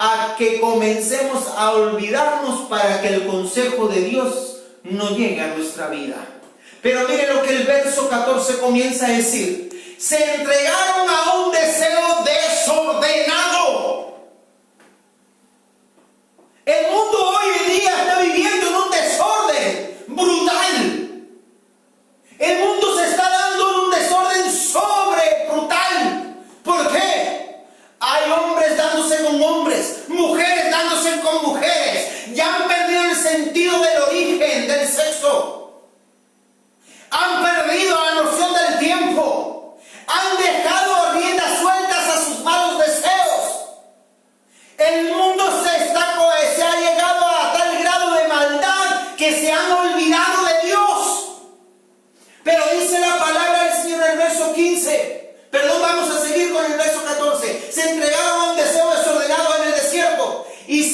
a que comencemos a olvidarnos para que el consejo de Dios no llegue a nuestra vida. Pero mire lo que el verso 14 comienza a decir: se entregaron a un deseo desordenado. El mundo hoy en día está viviendo en un desorden brutal. El mundo se está dando en un desorden sobre brutal. ¿Por qué? Hay hombres dándose con hombres, mujeres dándose con mujeres. Ya han perdido el sentido del origen del sexo. Han perdido la noción del tiempo. Han dejado riendas sueltas a sus malos deseos. El mundo se ha llegado a tal grado de maldad que se han olvidado de Dios. Pero dice la palabra del Señor en el verso 15. Perdón, vamos a seguir con el verso 14. Se entregaron a un deseo desordenado en el desierto. Y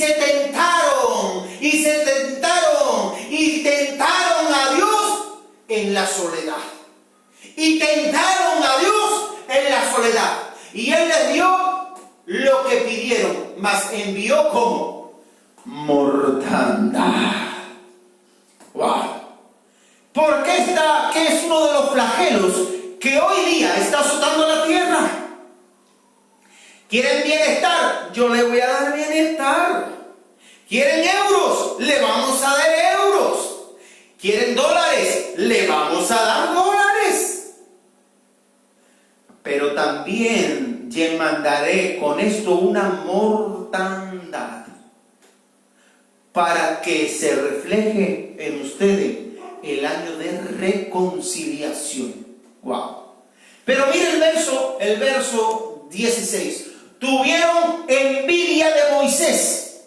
tentaron a Dios en la soledad. Y tentaron a Dios en la soledad. Y Él les dio lo que pidieron, mas envió como mortandad. ¡Wow! ¿Por qué que es uno de los flagelos que hoy día está azotando la tierra? ¿Quieren bienestar? Yo le voy a dar bienestar. ¿Quieren euros? Le vamos a dar euros. ¿Quieren dólares? Le vamos a dar dólares. Pero también yo mandaré con esto una mortandad para que se refleje en ustedes el año de reconciliación. Wow. Pero mire el verso 16. Tuvieron envidia de Moisés.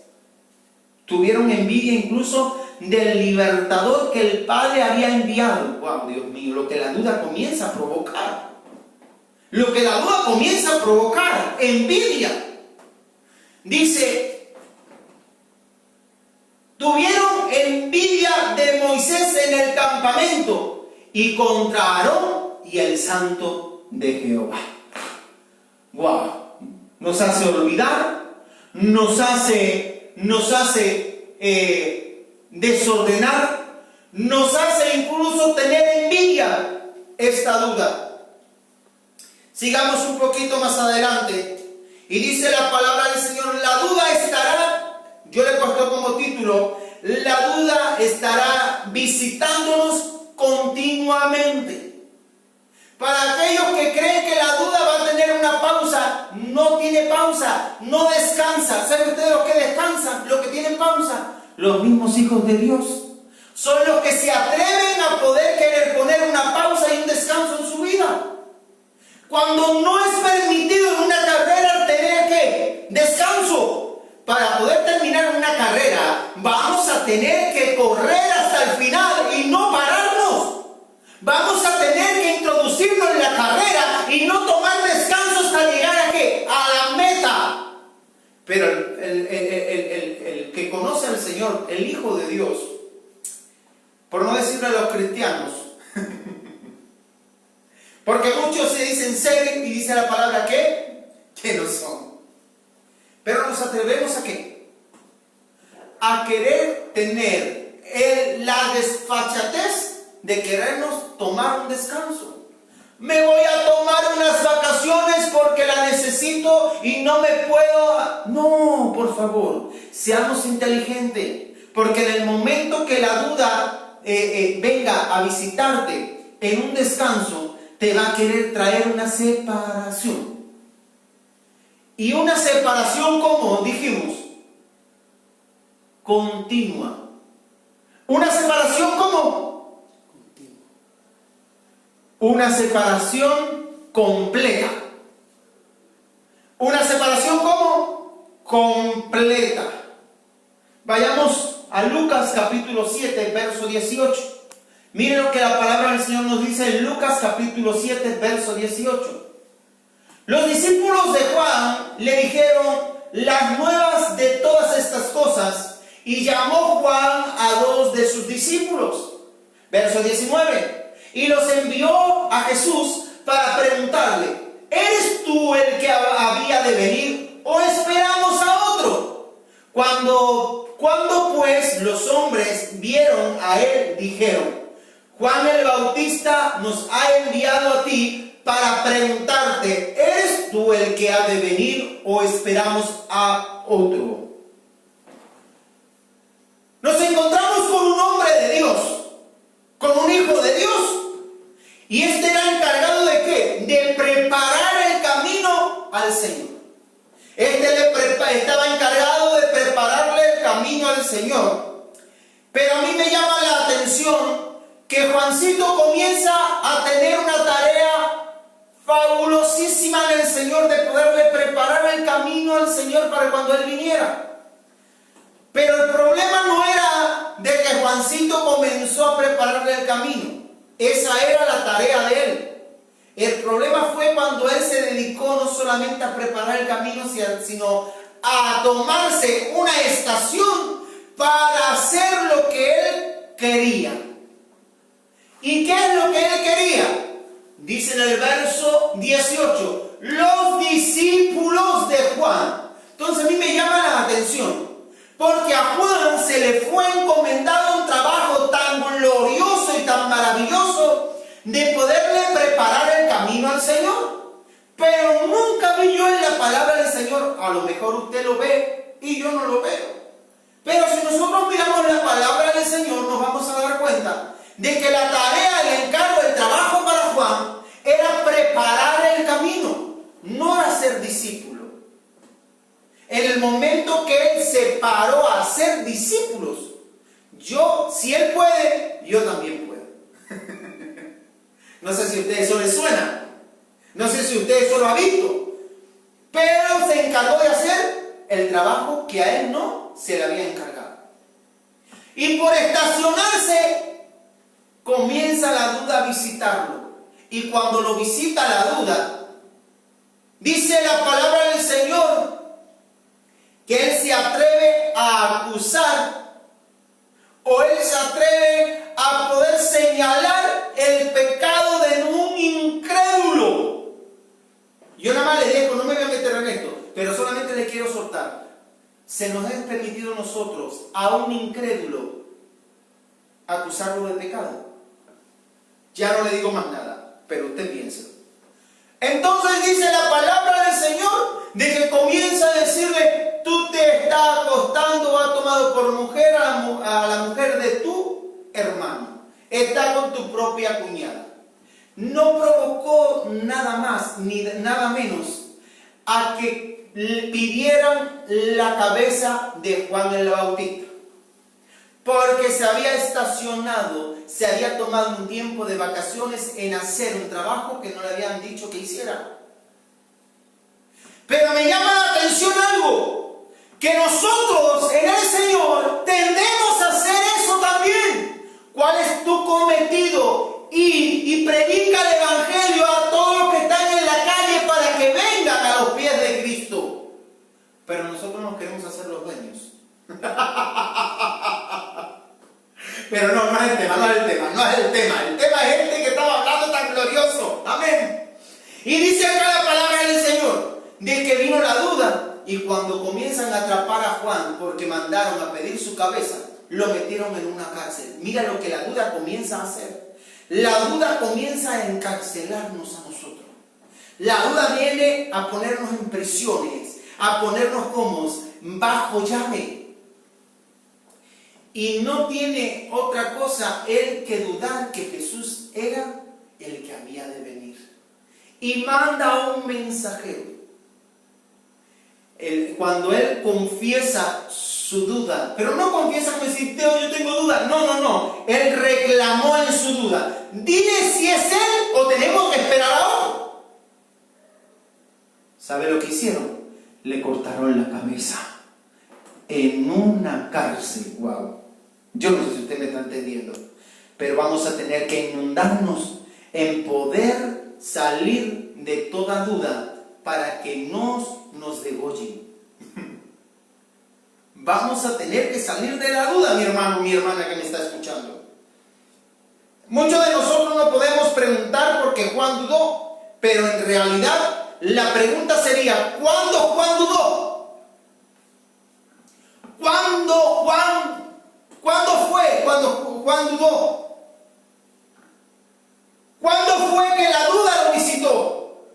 Tuvieron envidia incluso del libertador que el Padre había enviado. Wow, Dios mío, lo que la duda comienza a provocar. Lo que la duda comienza a provocar, envidia. Dice, tuvieron envidia de Moisés en el campamento y contra Aarón y el santo de Jehová. Wow. Nos hace olvidar, nos hace desordenar, nos hace incluso tener envidia esta duda. Sigamos un poquito más adelante y dice la palabra del Señor: la duda estará, yo le he puesto como título, la duda estará visitándonos continuamente. Para aquellos que creen que la duda va a tener una pausa, no tiene pausa, no descansa. ¿Saben ustedes los que descansan? Los que tienen pausa, los mismos hijos de Dios. Son los que se atreven a poder querer poner una pausa y un descanso en su vida. Cuando no es permitido en una carrera tener ¿qué? Descanso. Para poder terminar una carrera, vamos a tener que correr hasta el final y no pararnos. Vamos a tener que introducirnos en la carrera y no tomar descanso hasta llegar ¿a qué? A la meta. Pero el que conoce al Señor, el Hijo de Dios, por no decirle a los cristianos, porque muchos se dicen ser y dice la palabra que no son. Pero nos atrevemos a qué? A querer tener la desfachatez de querernos tomar un descanso. Me voy a tomar unas vacaciones porque la necesito y no me puedo. No, por favor, seamos inteligentes, porque en el momento que la duda venga a visitarte en un descanso, te va a querer traer una separación. Y una separación, como dijimos, continua. Una separación como una separación completa. Una separación como completa. Vayamos a Lucas capítulo 7, verso 18. Miren lo que la palabra del Señor nos dice en Lucas capítulo 7, verso 18. Los discípulos de Juan le dijeron las nuevas de todas estas cosas y llamó Juan a 2 de sus discípulos. Verso 19. Y los envió a Jesús para preguntarle: ¿eres tú el que había de venir o esperamos a otro? Cuando pues los hombres vieron a él, dijeron: Juan el Bautista nos ha enviado a ti para preguntarte: ¿eres tú el que ha de venir o esperamos a otro? Nos encontramos con un hombre de Dios, con un hijo de Dios, y este era encargado ¿de qué? De preparar el camino al Señor. Estaba encargado de prepararle el camino al Señor. Pero a mí me llama la atención que Juancito comienza a tener una tarea fabulosísima en el Señor, de poderle preparar el camino al Señor para cuando Él viniera. Pero el problema no era de que Juancito comenzó a prepararle el camino. Esa era la tarea de él. El problema fue cuando él se dedicó no solamente a preparar el camino, sino a tomarse una estación para hacer lo que él quería. ¿Y qué es lo que él quería? Dice en el verso 18, los discípulos de Juan. Entonces a mí me llama la atención, porque a Juan se le fue encomendado un trabajo tan glorioso y tan maravilloso de poderle preparar el camino al Señor. Pero nunca vi yo en la palabra del Señor, a lo mejor usted lo ve y yo no lo veo, pero si nosotros miramos la palabra del Señor, nos vamos a dar cuenta de que la tarea, el encargo, el trabajo para Juan era preparar el camino, no era ser discípulo. En el momento que él se paró a ser discípulos, si él puede, yo también puedo. No sé si a ustedes eso les suena, no sé si ustedes eso lo han visto, pero se encargó de hacer el trabajo que a él no se le había encargado. Y por estacionarse, comienza la duda a visitarlo. Y cuando lo visita la duda, dice la palabra del Señor que él se atreve a acusar, o él se atreve a poder señalar el pecado de un incrédulo. Yo nada más le dejo, no me voy a meter en esto, pero solamente le quiero soltar. Se nos es permitido a nosotros, a un incrédulo, acusarlo de pecado. Ya no le digo más nada, pero usted piensa. Entonces dice la palabra del Señor de que comienza a decirle: tú te estás acostando o has tomado por mujer a la mujer de tu hermano, está con tu propia cuñada. No provocó nada más ni nada menos a que pidieran la cabeza de Juan el Bautista, porque se había estacionado, se había tomado un tiempo de vacaciones en hacer un trabajo que no le habían dicho que hiciera. Pero me llama la atención algo, que nosotros en el Señor tendemos a hacer eso también. ¿Cuál es tu cometido? Y predica el Evangelio a todos los que están en la calle para que vengan a los pies de Cristo. Pero nosotros nos queremos hacer los dueños. Pero no es el tema. El tema es este que estaba hablando tan glorioso. Amén. Y dice acá la palabra del Señor de que vino la duda, y cuando comienzan a atrapar a Juan porque mandaron a pedir su cabeza, lo metieron en una cárcel. Mira lo que la duda comienza a hacer. La duda comienza a encarcelarnos a nosotros. La duda viene a ponernos en prisiones, a ponernos como bajo llave. Y no tiene otra cosa él que dudar que Jesús era el que había de venir. Y manda a un mensajero. Cuando él confiesa su duda, pero no confiesa como decir: yo tengo duda. No. Él reclamó en su duda: dile si es él o tenemos que esperar a otro. ¿Sabe lo que hicieron? Le cortaron la cabeza en una cárcel. Wow. Yo no sé si usted me está entendiendo, pero vamos a tener que inundarnos en poder salir de toda duda para que nos degollen. Vamos a tener que salir de la duda, mi hermano, mi hermana que me está escuchando. Muchos de nosotros no podemos preguntar por qué Juan dudó, pero en realidad la pregunta sería: ¿cuándo Juan dudó? Juan dudó? ¿Cuándo fue que la duda lo visitó?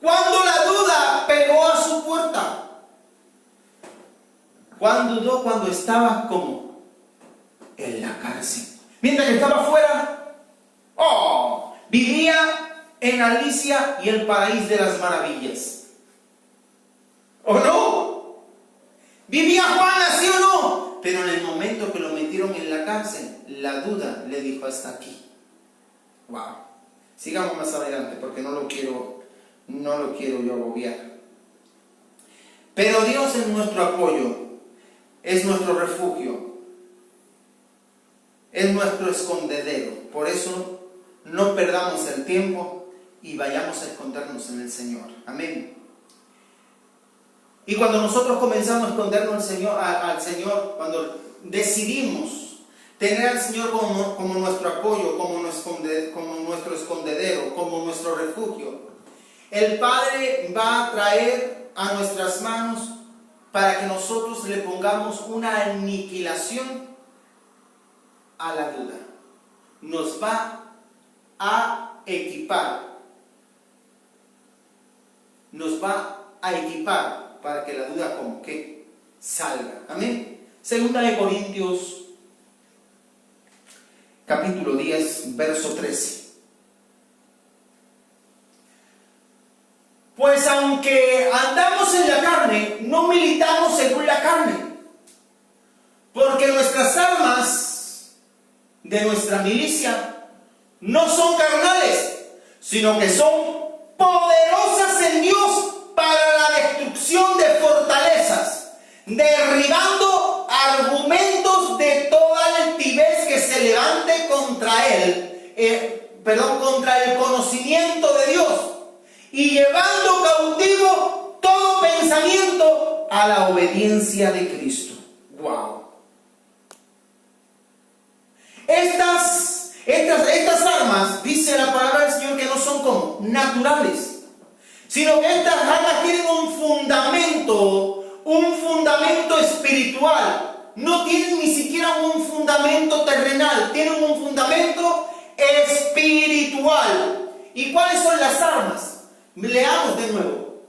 ¿Cuándo la duda pegó a su puerta? Juan dudó cuando estaba como en la cárcel. Mientras que estaba afuera, vivía en Alicia y el país de las maravillas. ¿O no? ¿Vivía Juan así o no? Pero en el momento que lo metieron en la cárcel, la duda le dijo hasta aquí. Wow. Sigamos más adelante porque no lo quiero yo agobiar. Pero Dios es nuestro apoyo, es nuestro refugio, es nuestro escondedero. Por eso no perdamos el tiempo y vayamos a escondernos en el Señor. Amén. Y cuando nosotros comenzamos a escondernos al Señor, cuando decidimos tener al Señor como nuestro apoyo, como nuestro escondedero, como nuestro refugio, el Padre va a traer a nuestras manos para que nosotros le pongamos una aniquilación a la duda. Nos va a equipar. Nos va a equipar para que la duda como que salga. Amén. Segunda de Corintios, capítulo 10, verso 13. Pues aunque andamos en la carne, no militamos según la carne, porque nuestras armas de nuestra milicia no son carnales, sino que son poderosas en Dios para la destrucción de fortalezas, derribando argumentos de toda altivez que se levante contra contra el conocimiento de Dios, y llevando cautivo todo pensamiento a la obediencia de Cristo. Wow. Estas armas, dice la palabra del Señor, que no son como naturales, sino que estas armas tienen un fundamento espiritual. No tienen ni siquiera un fundamento terrenal, tienen un fundamento espiritual. ¿Y cuáles son las armas? Leamos de nuevo.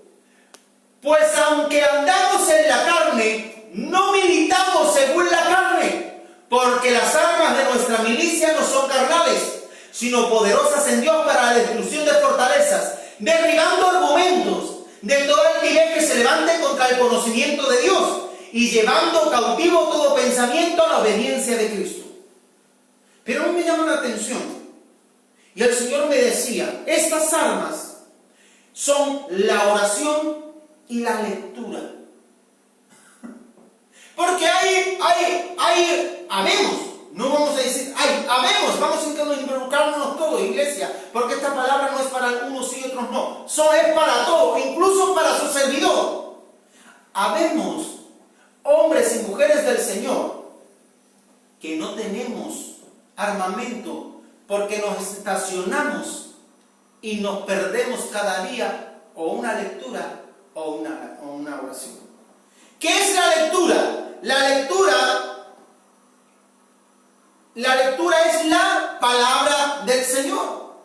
Pues aunque andamos en la carne, no militamos según la carne, porque las armas de nuestra milicia no son carnales, sino poderosas en Dios para la destrucción de fortalezas, derribando argumentos de toda altivez que se levante contra el conocimiento de Dios, y llevando cautivo todo pensamiento a la obediencia de Cristo. Pero a mí me llama la atención, y el Señor me decía, estas armas son la oración y la lectura. Porque habemos, no vamos a decir, vamos a involucrarnos todos, iglesia, porque esta palabra no es para algunos y otros no, es para todos, incluso para su servidor. Habemos hombres y mujeres del Señor que no tenemos armamento porque nos estacionamos y nos perdemos cada día o una lectura o una oración. ¿Qué es la lectura? La lectura es la palabra del Señor.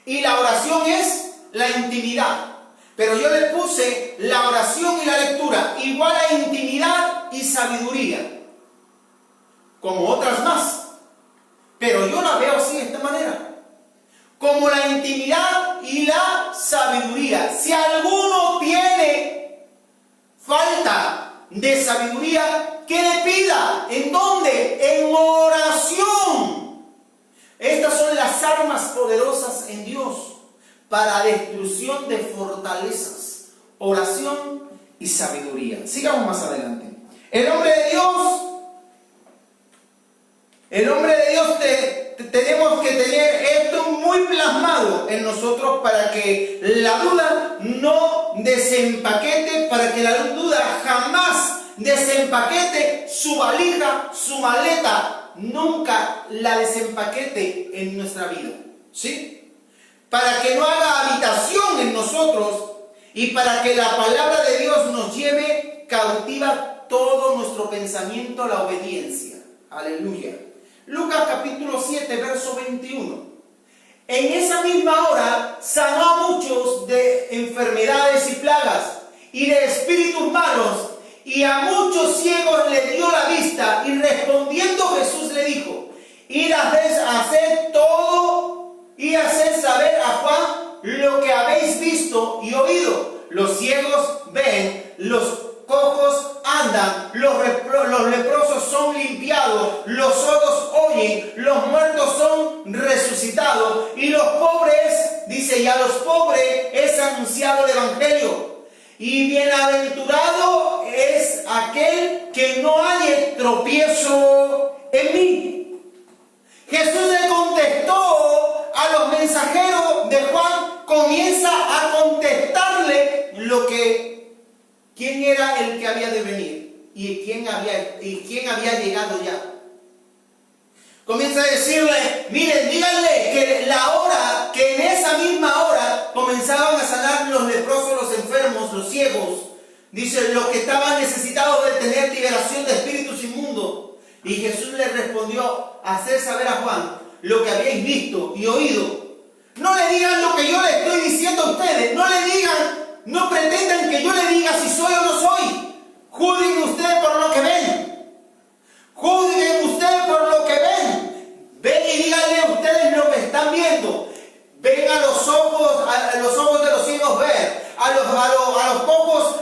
Y la oración es la intimidad. Pero yo le puse la oración y la lectura igual a intimidad y sabiduría, como otras más. Pero yo la veo así, de esta manera, como la intimidad y la sabiduría. Si alguno tiene falta de sabiduría, que le pida. ¿En dónde? En oración. Estas son las armas poderosas en Dios para destrucción de fortalezas, oración y sabiduría. Sigamos más adelante. El hombre de Dios tenemos que tener esto muy plasmado en nosotros para que la duda no desempaquete, para que la duda jamás desempaquete su valija, su maleta, nunca la desempaquete en nuestra vida, ¿sí? Para que no haga habitación en nosotros y para que la palabra de Dios nos lleve cautiva todo nuestro pensamiento a la obediencia. Aleluya. Lucas capítulo 7, verso 21. En esa misma hora sanó a muchos de enfermedades y plagas y de espíritus malos, y a muchos ciegos le dio la vista, y respondiendo Jesús le dijo: id a hacer todo y hacer saber a Juan lo que habéis visto y oído. Los ciegos ven, los cojos andan, los leprosos son limpiados, los sordos oyen, los muertos son resucitados, y los pobres, dice, y a los pobres es anunciado el evangelio. Y bienaventurado es aquel que no haya tropiezo en mí. Jesús le contestó a los mensajeros de Juan, comienza a contestarle quién era el que había de venir y quién había llegado ya. Comienza a decirle, miren, díganle que la hora, que en esa misma hora comenzaban a sanar los leprosos, los enfermos, los ciegos. Dice, los que estaban necesitados de tener liberación de espíritus inmundos. Y Jesús le respondió a hacer saber a Juan lo que habíais visto y oído. No le digan lo que yo le estoy diciendo a ustedes. No le digan, no pretendan que yo le diga si soy o no soy. Juzguen ustedes por lo que ven. Juzguen ustedes por lo que ven. Ven y díganle a ustedes lo que están viendo. Ven a los ojos de los ciegos ver, a los cojos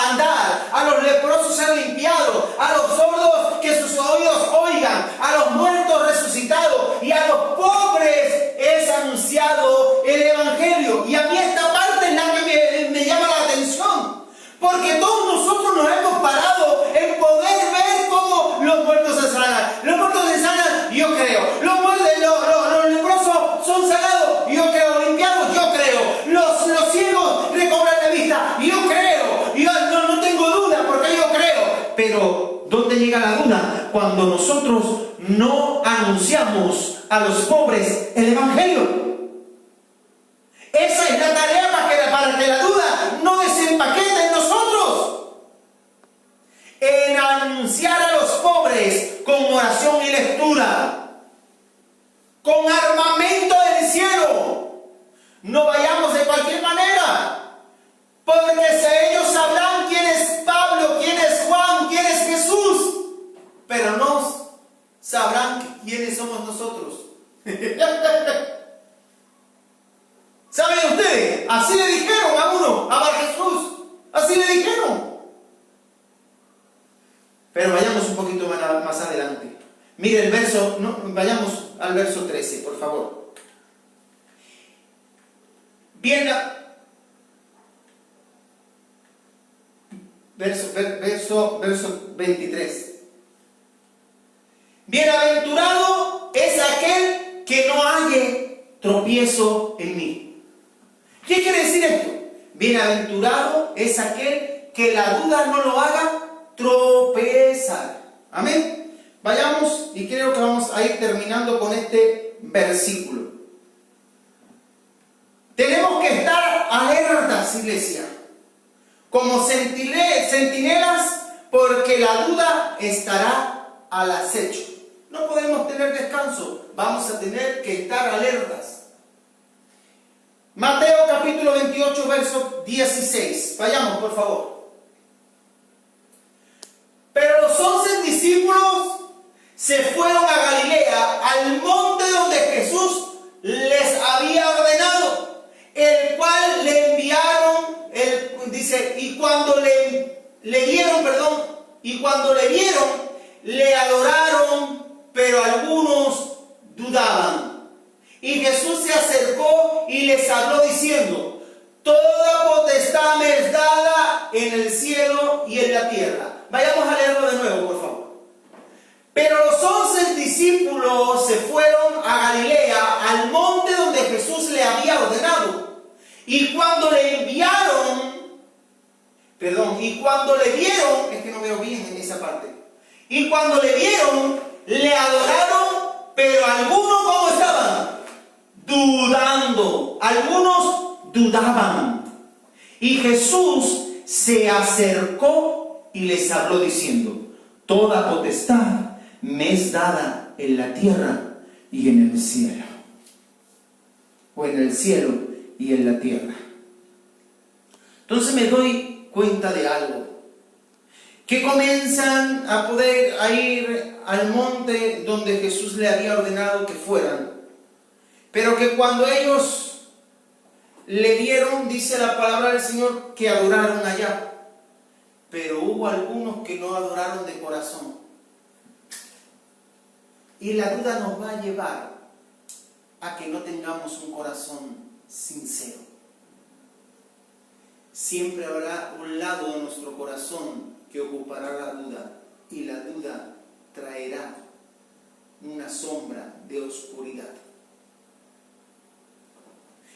andar, a los leprosos ser limpiados, a los sordos que sus oídos oigan, a los muertos resucitados, y a los pobres es anunciado el evangelio. Y a mí esta parte es la que me llama la atención, porque todos nosotros nos hemos parado en poder ver cómo los muertos se sanan. Los muertos se sanan, yo creo. Los leprosos son sanados, yo creo. Limpiados, yo creo. Los ciegos recobran la vista, yo creo. Yo no tengo duda porque yo creo. Pero ¿dónde llega la duda? Cuando nosotros no anunciamos a los pobres el evangelio. Esa es la tarea para que la duda no desempaquete en nosotros. En anunciar a los pobres con oración y lectura, con armamento del cielo. No vayamos de cualquier manera, porque ellos sabrán quién es Pablo, quién es Juan, quién es Jesús, pero no sabrán quiénes somos nosotros. ¿Saben ustedes? Así le dijeron a uno, a Bar Jesús. Así le dijeron. Pero vayamos un poquito más adelante. Mire el verso, vayamos al verso 13, por favor. Verso 23. Bienaventurado es aquel que no halle tropiezo en mí. ¿Qué quiere decir esto? Bienaventurado es aquel que la duda no lo haga tropezar. Amén. Vayamos, y creo que vamos a ir terminando con este versículo. Tenemos que estar alertas, iglesia, como centinelas, porque la duda estará al acecho. No podemos tener descanso, vamos a tener que estar alertas. Mateo capítulo 28, verso 16. Vayamos, por favor. Pero los 11 discípulos se fueron a Galilea, al monte donde Jesús les había ordenado, el cual le enviaron, dice, y cuando le vieron, le adoraron, pero algunos dudaban. Y Jesús se acercó y les habló diciendo: toda potestad me es dada en el cielo y en la tierra. Vayamos a leerlo de nuevo, por favor. Pero los 11 discípulos se fueron a Galilea, al monte donde Jesús le había ordenado. Y cuando le vieron, es que no veo bien en esa parte. Y cuando le vieron, le adoraron, pero algunos, ¿cómo estaban? Dudando. Algunos dudaban. Y Jesús se acercó y les habló diciendo: toda potestad me es dada en la tierra y en el cielo. O en el cielo y en la tierra. Entonces me doy cuenta de algo. Que comienzan a ir al monte donde Jesús le había ordenado que fueran. Pero que cuando ellos le dieron, dice la palabra del Señor, que adoraron allá. Pero hubo algunos que no adoraron de corazón. Y la duda nos va a llevar a que no tengamos un corazón sincero. Siempre habrá un lado de nuestro corazón que ocupará la duda, y la duda traerá una sombra de oscuridad.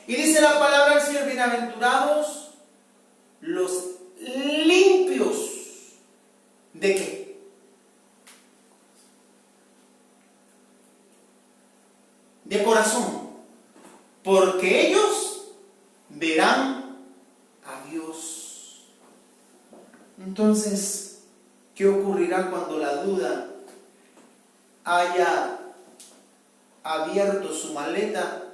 Y dice la palabra del Señor: bienaventurados los limpios. ¿De qué? De corazón, porque ellos verán a Dios. Entonces, ¿qué ocurrirá cuando la duda haya abierto su maleta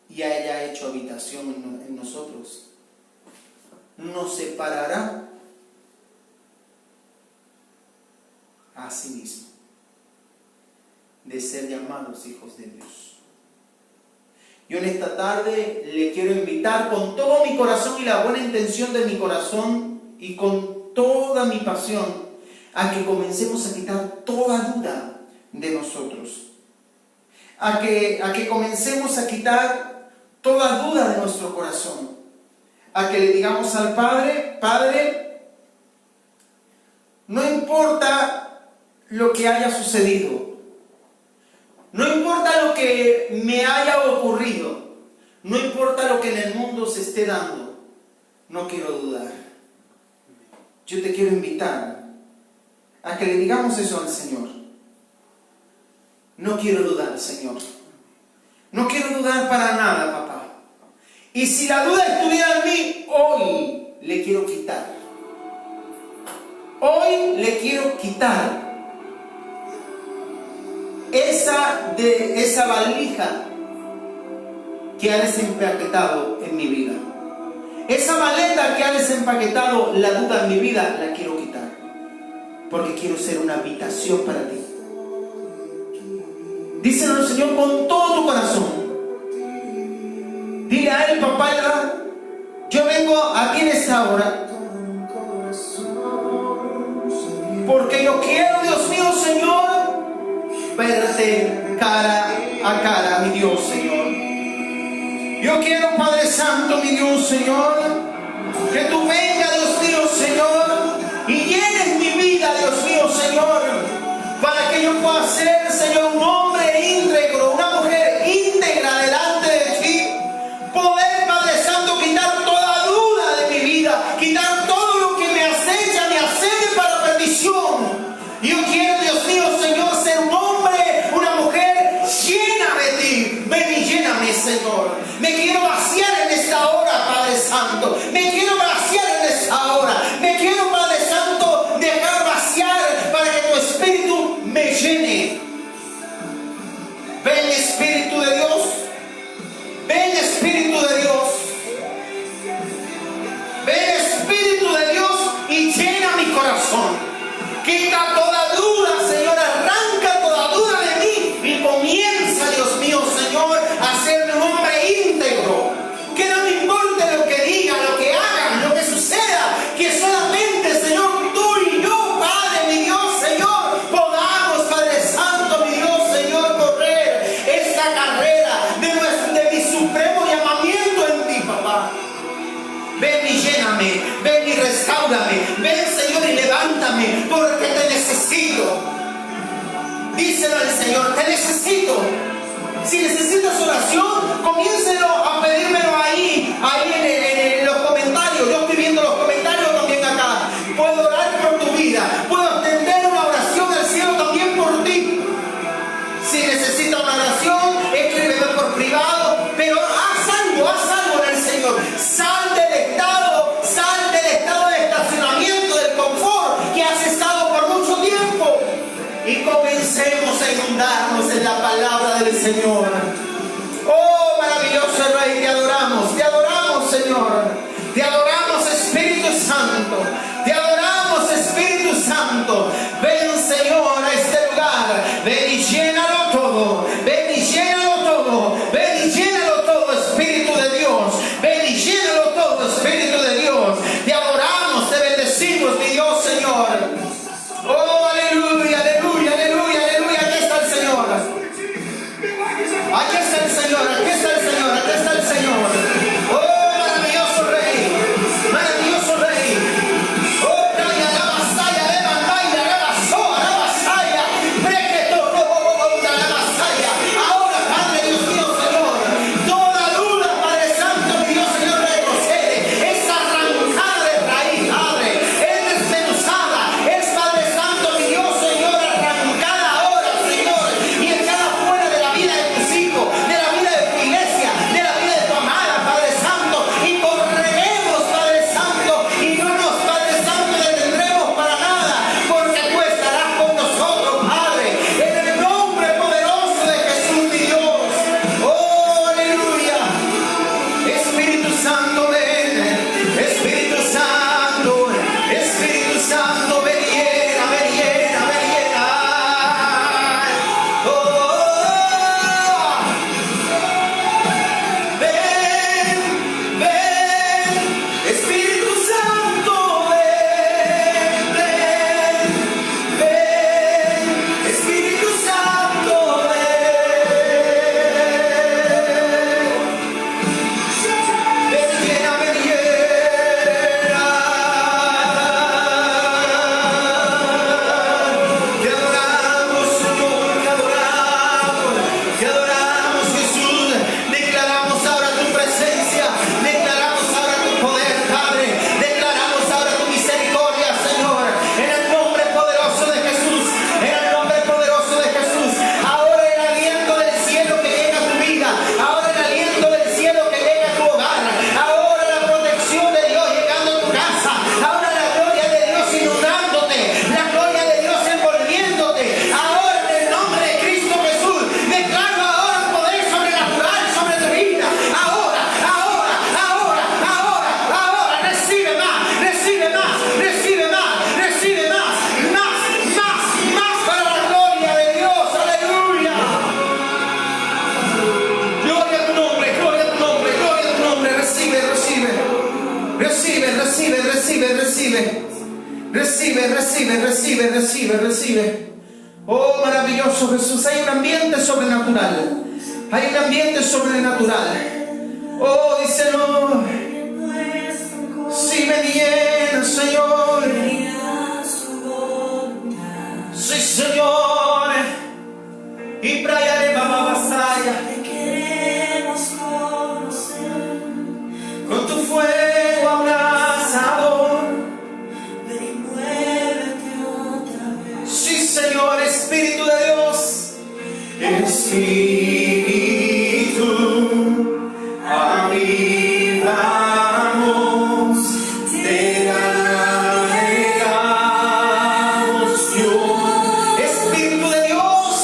y haya hecho habitación en nosotros? Nos separará a sí mismo de ser llamados hijos de Dios. Yo en esta tarde le quiero invitar con todo mi corazón y la buena intención de mi corazón y con toda mi pasión a que comencemos a quitar toda duda de nosotros. A que comencemos a quitar toda duda de nuestro corazón. A que le digamos al Padre: Padre, no importa lo que haya sucedido, no importa lo que me haya ocurrido, no importa lo que en el mundo se esté dando, no quiero dudar. Yo te quiero invitar a que le digamos eso al Señor. No quiero dudar, Señor. No quiero dudar para nada, papá. Y si la duda estuviera en mí, hoy le quiero quitar. Hoy le quiero quitar esa valija que ha desempaquetado en mi vida. Esa maleta que ha desempaquetado la duda en mi vida, la quiero quitar. Porque quiero ser una habitación para ti. Díselo al Señor con todo tu corazón. Dile a Él: papá, yo vengo aquí en esta hora porque yo quiero, Dios mío, Señor, verte cara a cara, mi Dios, Señor. Yo quiero, Padre Santo, mi Dios, Señor, que tú vengas, Dios mío, Señor, y llenes mi vida, Dios mío, Señor, para que yo pueda ser, Señor, un hombre íntegro, una mujer íntegra delante de ti. Poder, Padre Santo, quitar toda duda de mi vida, quitar todo lo que me acecha, me accede para perdición. Yo quiero, Dios mío, Señor, ser un hombre, una mujer llena de ti. Ven y lléname, Señor. Me quiero vaciar en esta hora, Padre Santo. Me quiero vaciar en esta hora. Me quiero, Padre Santo, dejar vaciar para que tu Espíritu me llene. Ven, Espíritu de Dios. Ven, Espíritu de Dios. Ven, Espíritu de Dios, y llena mi corazón. Quita toda duda, Señor. Arranca toda duda de mí y comienza, Dios mío, Señor, a ser un hombre íntegro. Que no me importe lo que digan, lo que hagan, lo que suceda. Que solamente, Señor, tú y yo, Padre, mi Dios, Señor, podamos, Padre Santo, mi Dios, Señor, correr esta carrera de mi supremo llamamiento en ti, papá. Ven y lléname, ven y restáurame, ven, Señor, y levántame, porque te necesito. Díselo al Señor: te necesito. Si necesitas oración, comiéncelo a pedírmelo ahí en los comentarios. Yo estoy viendo los comentarios también acá. Puedo orar por tu vida, puedo extender una oración al cielo también por ti. Si necesitas una oración, escríbeme por privado, pero haz algo en el Señor. Sal del estado de estacionamiento, del confort que has estado por mucho tiempo, y comencemos palabra del Señor. Oh, maravilloso Rey, te adoramos, Señor. Te adoramos, Espíritu Santo. Te adoramos, Espíritu Santo. Ven, Señor, a este lugar. Ven y llénalo todo. Ven y llénalo todo. Ven y llénalo todo, Espíritu de Dios. Ven y llénalo todo, Espíritu de Dios. Te adoramos, te bendecimos, mi Dios, Señor. Oh, aleluya, aleluya, aleluya, aleluya. Aquí está el Señor. Aquí está el Señor, aquí está el Señor, aquí está el Señor. Oh, maravilloso Rey, maravilloso Rey. Oh, calla la vasalla, levantaya, la vasoa, la vasalla. Breque todo, la vasalla. Ahora, Padre Dios mío, Señor, toda duda, Padre Santo, mi Dios, Señor, retrocede. Es arrancada de raíz, Padre. Es desmenuzada. Es, Padre Santo, mi Dios, Señor, arrancada ahora, Señor. Y echada fuera de la vida de tus hijos, de la vida de tu iglesia, de la vida de tu amada, Padre Santo. Y correremos, Padre Santo, y no nos, Padre Santo, detendremos para nada, porque tú estarás con nosotros, Padre, en el nombre poderoso de Jesús, mi Dios. Oh, aleluya. Espíritu Santo, ven. Espíritu Santo, Espíritu Santo, ven y llena, ven y llena, ven y llena. Oh, ven, ven, Espíritu Santo, ven, ven, ven, Espíritu Santo, ven. Ven y llena, ven y llena. Te adoramos, Señor, te adoramos, Jesús. Declaramos ahora tu presencia, declaramos ahora tu poder, Padre. Declaramos ahora tu misericordia, Señor. En el nombre poderoso de Jesús, en el nombre poderoso de Jesús. Ahora el aliento del cielo que llega a tu vida, ahora el aliento del cielo que llega a tu hogar, ahora la protección de Dios llegando a tu casa, ahora la gloria de Dios inundándote, la gloria de Dios envolviéndote. Ahora en el nombre de Cristo Jesús, declaro ahora poder sobrenatural sobre tu vida. Ahora, ahora, ahora, ahora, ahora, recibe más, recibe más, recibe más, recibe más, más, más, más para la gloria de Dios. Aleluya. Gloria a tu nombre, gloria a tu nombre, gloria a tu nombre. Recibe, recibe, recibe, recibe, recibe, recibe. Recibe, recibe, recibe, recibe, recibe. Oh, maravilloso Jesús. Hay un ambiente sobrenatural. Hay un ambiente sobrenatural. Oh, díselo. Si me llenas, Señor. Sí, Señor. Y prayaré mamá vasalla. Con tu fuego abrasador. Sí, Señor, Espíritu de Dios. Espíritu, avivamos, te anhelamos, Dios. Espíritu de Dios,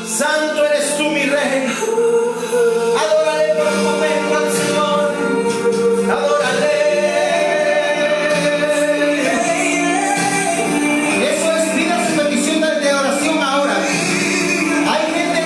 santo eres tú, mi Rey. Adórale por un momento al Señor. Adórale. Eso es, pida su petición de oración ahora. Hay gente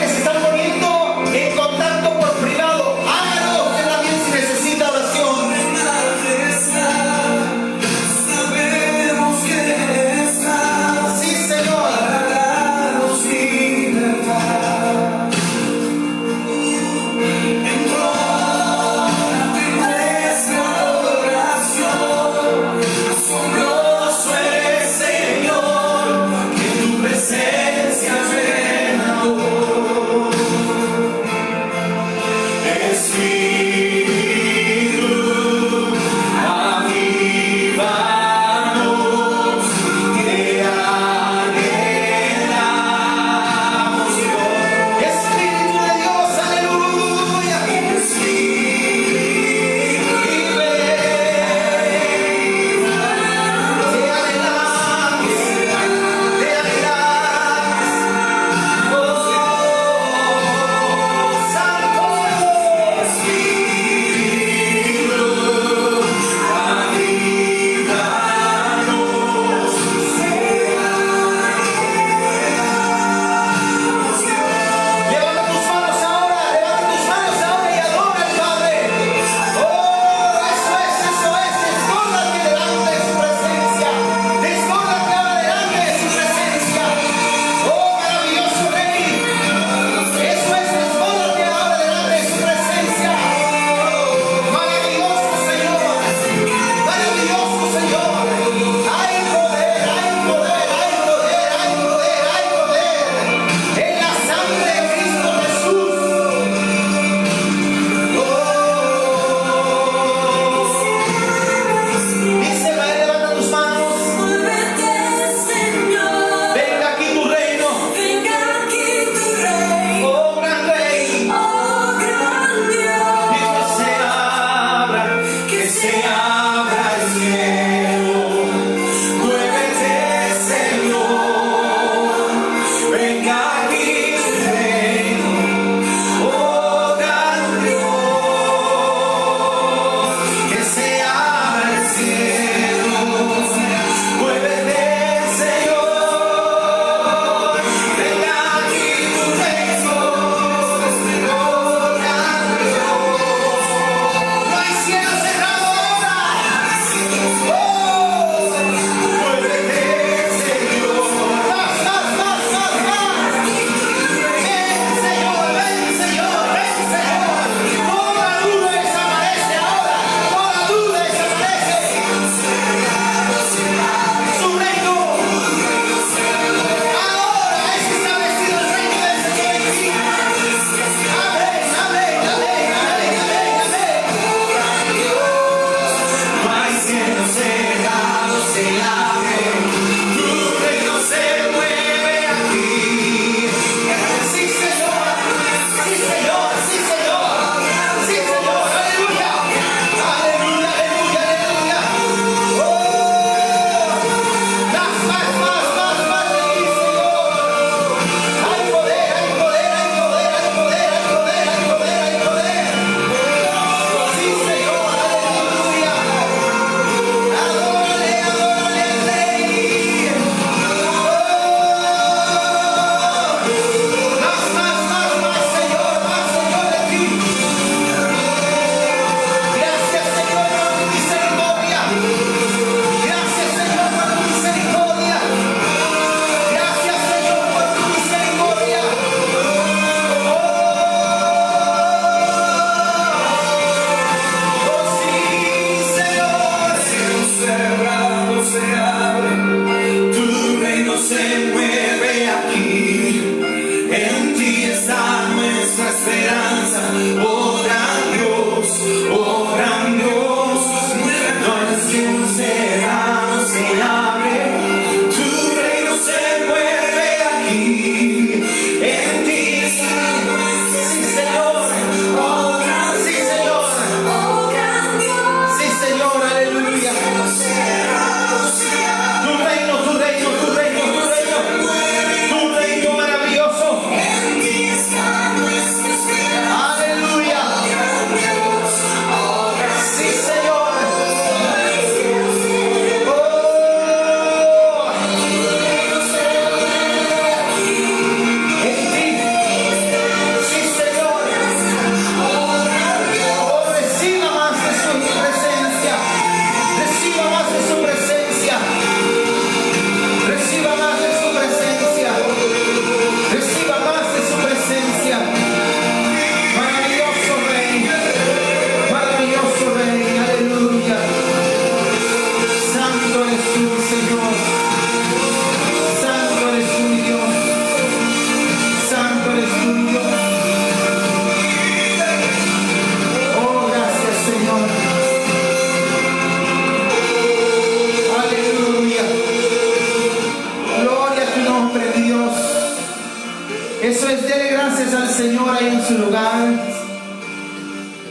Eso es, dele gracias al Señor ahí en su lugar.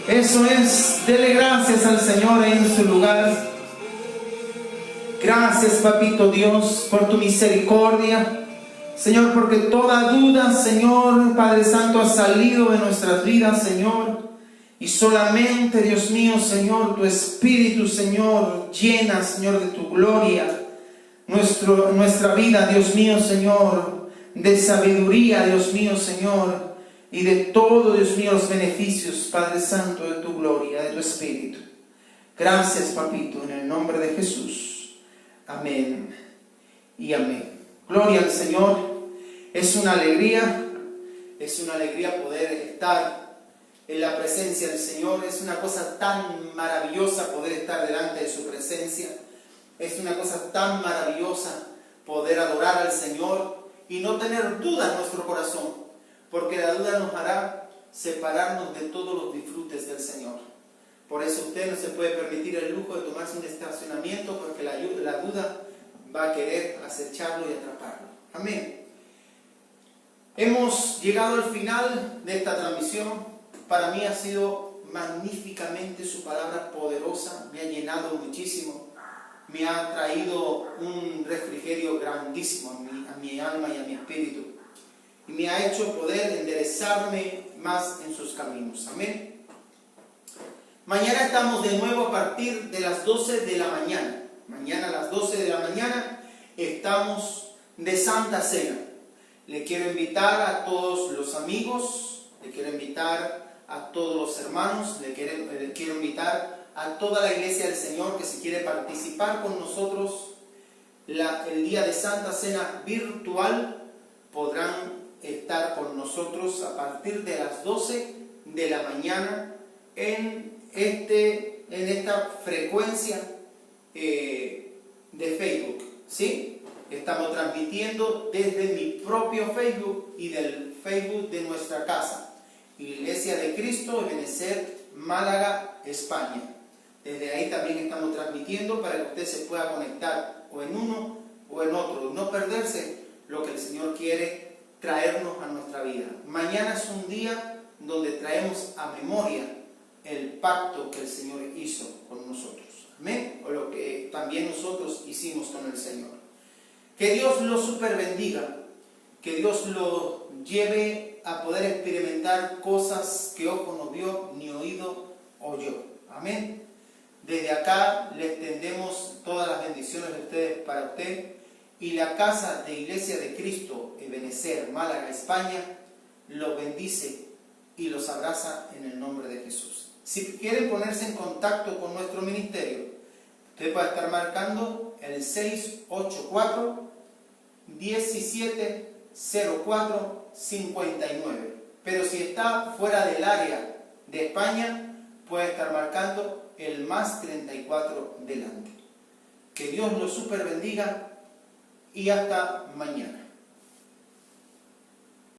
Eso es, dele gracias al Señor ahí en su lugar. Gracias, papito Dios, por tu misericordia. Señor, porque toda duda, Señor, Padre Santo, ha salido de nuestras vidas, Señor. Y solamente, Dios mío, Señor, tu Espíritu, Señor, llena, Señor, de tu gloria nuestra vida, Dios mío, Señor, de sabiduría, Dios mío, Señor, y de todo, Dios mío, los beneficios, Padre Santo, de tu gloria, de tu Espíritu. Gracias, papito, en el nombre de Jesús. Amén y amén. Gloria al Señor. Es una alegría poder estar en la presencia del Señor. Es una cosa tan maravillosa poder estar delante de su presencia. Es una cosa tan maravillosa poder adorar al Señor y no tener duda en nuestro corazón, porque la duda nos hará separarnos de todos los disfrutes del Señor. Por eso usted no se puede permitir el lujo de tomarse un estacionamiento, porque la duda va a querer acecharlo y atraparlo. Amén. Hemos llegado al final de esta transmisión. Para mí ha sido magníficamente su palabra poderosa, me ha llenado muchísimo, me ha traído un refrigerio grandísimo a mi alma y a mi espíritu, y me ha hecho poder enderezarme más en sus caminos. Amén. Mañana estamos de nuevo a partir de las 12 de la mañana. Mañana a las 12 de la mañana estamos de Santa Cena. Le quiero invitar a todos los amigos, le quiero invitar a todos los hermanos, le quiero invitar a toda la iglesia del Señor que si quiere participar con nosotros el día de Santa Cena virtual, podrán estar con nosotros a partir de las 12 de la mañana en esta frecuencia de Facebook, ¿sí? Estamos transmitiendo desde mi propio Facebook y del Facebook de nuestra casa, Iglesia de Cristo, Ebenecer, Málaga, España. Desde ahí también estamos transmitiendo para que usted se pueda conectar o en uno o en otro, y no perderse lo que el Señor quiere traernos a nuestra vida. Mañana es un día donde traemos a memoria el pacto que el Señor hizo con nosotros. Amén. O lo que también nosotros hicimos con el Señor. Que Dios lo super bendiga, que Dios lo lleve a poder experimentar cosas que ojo no vio, ni oído oyó. Amén. Desde acá le extendemos todas las bendiciones de ustedes para usted, y la casa de Iglesia de Cristo, Ebenecer, Málaga, España, los bendice y los abraza en el nombre de Jesús. Si quieren ponerse en contacto con nuestro ministerio, usted puede estar marcando el 684-1704-59. Pero si está fuera del área de España, puede estar marcando el +34 delante. Que Dios los super bendiga y hasta mañana.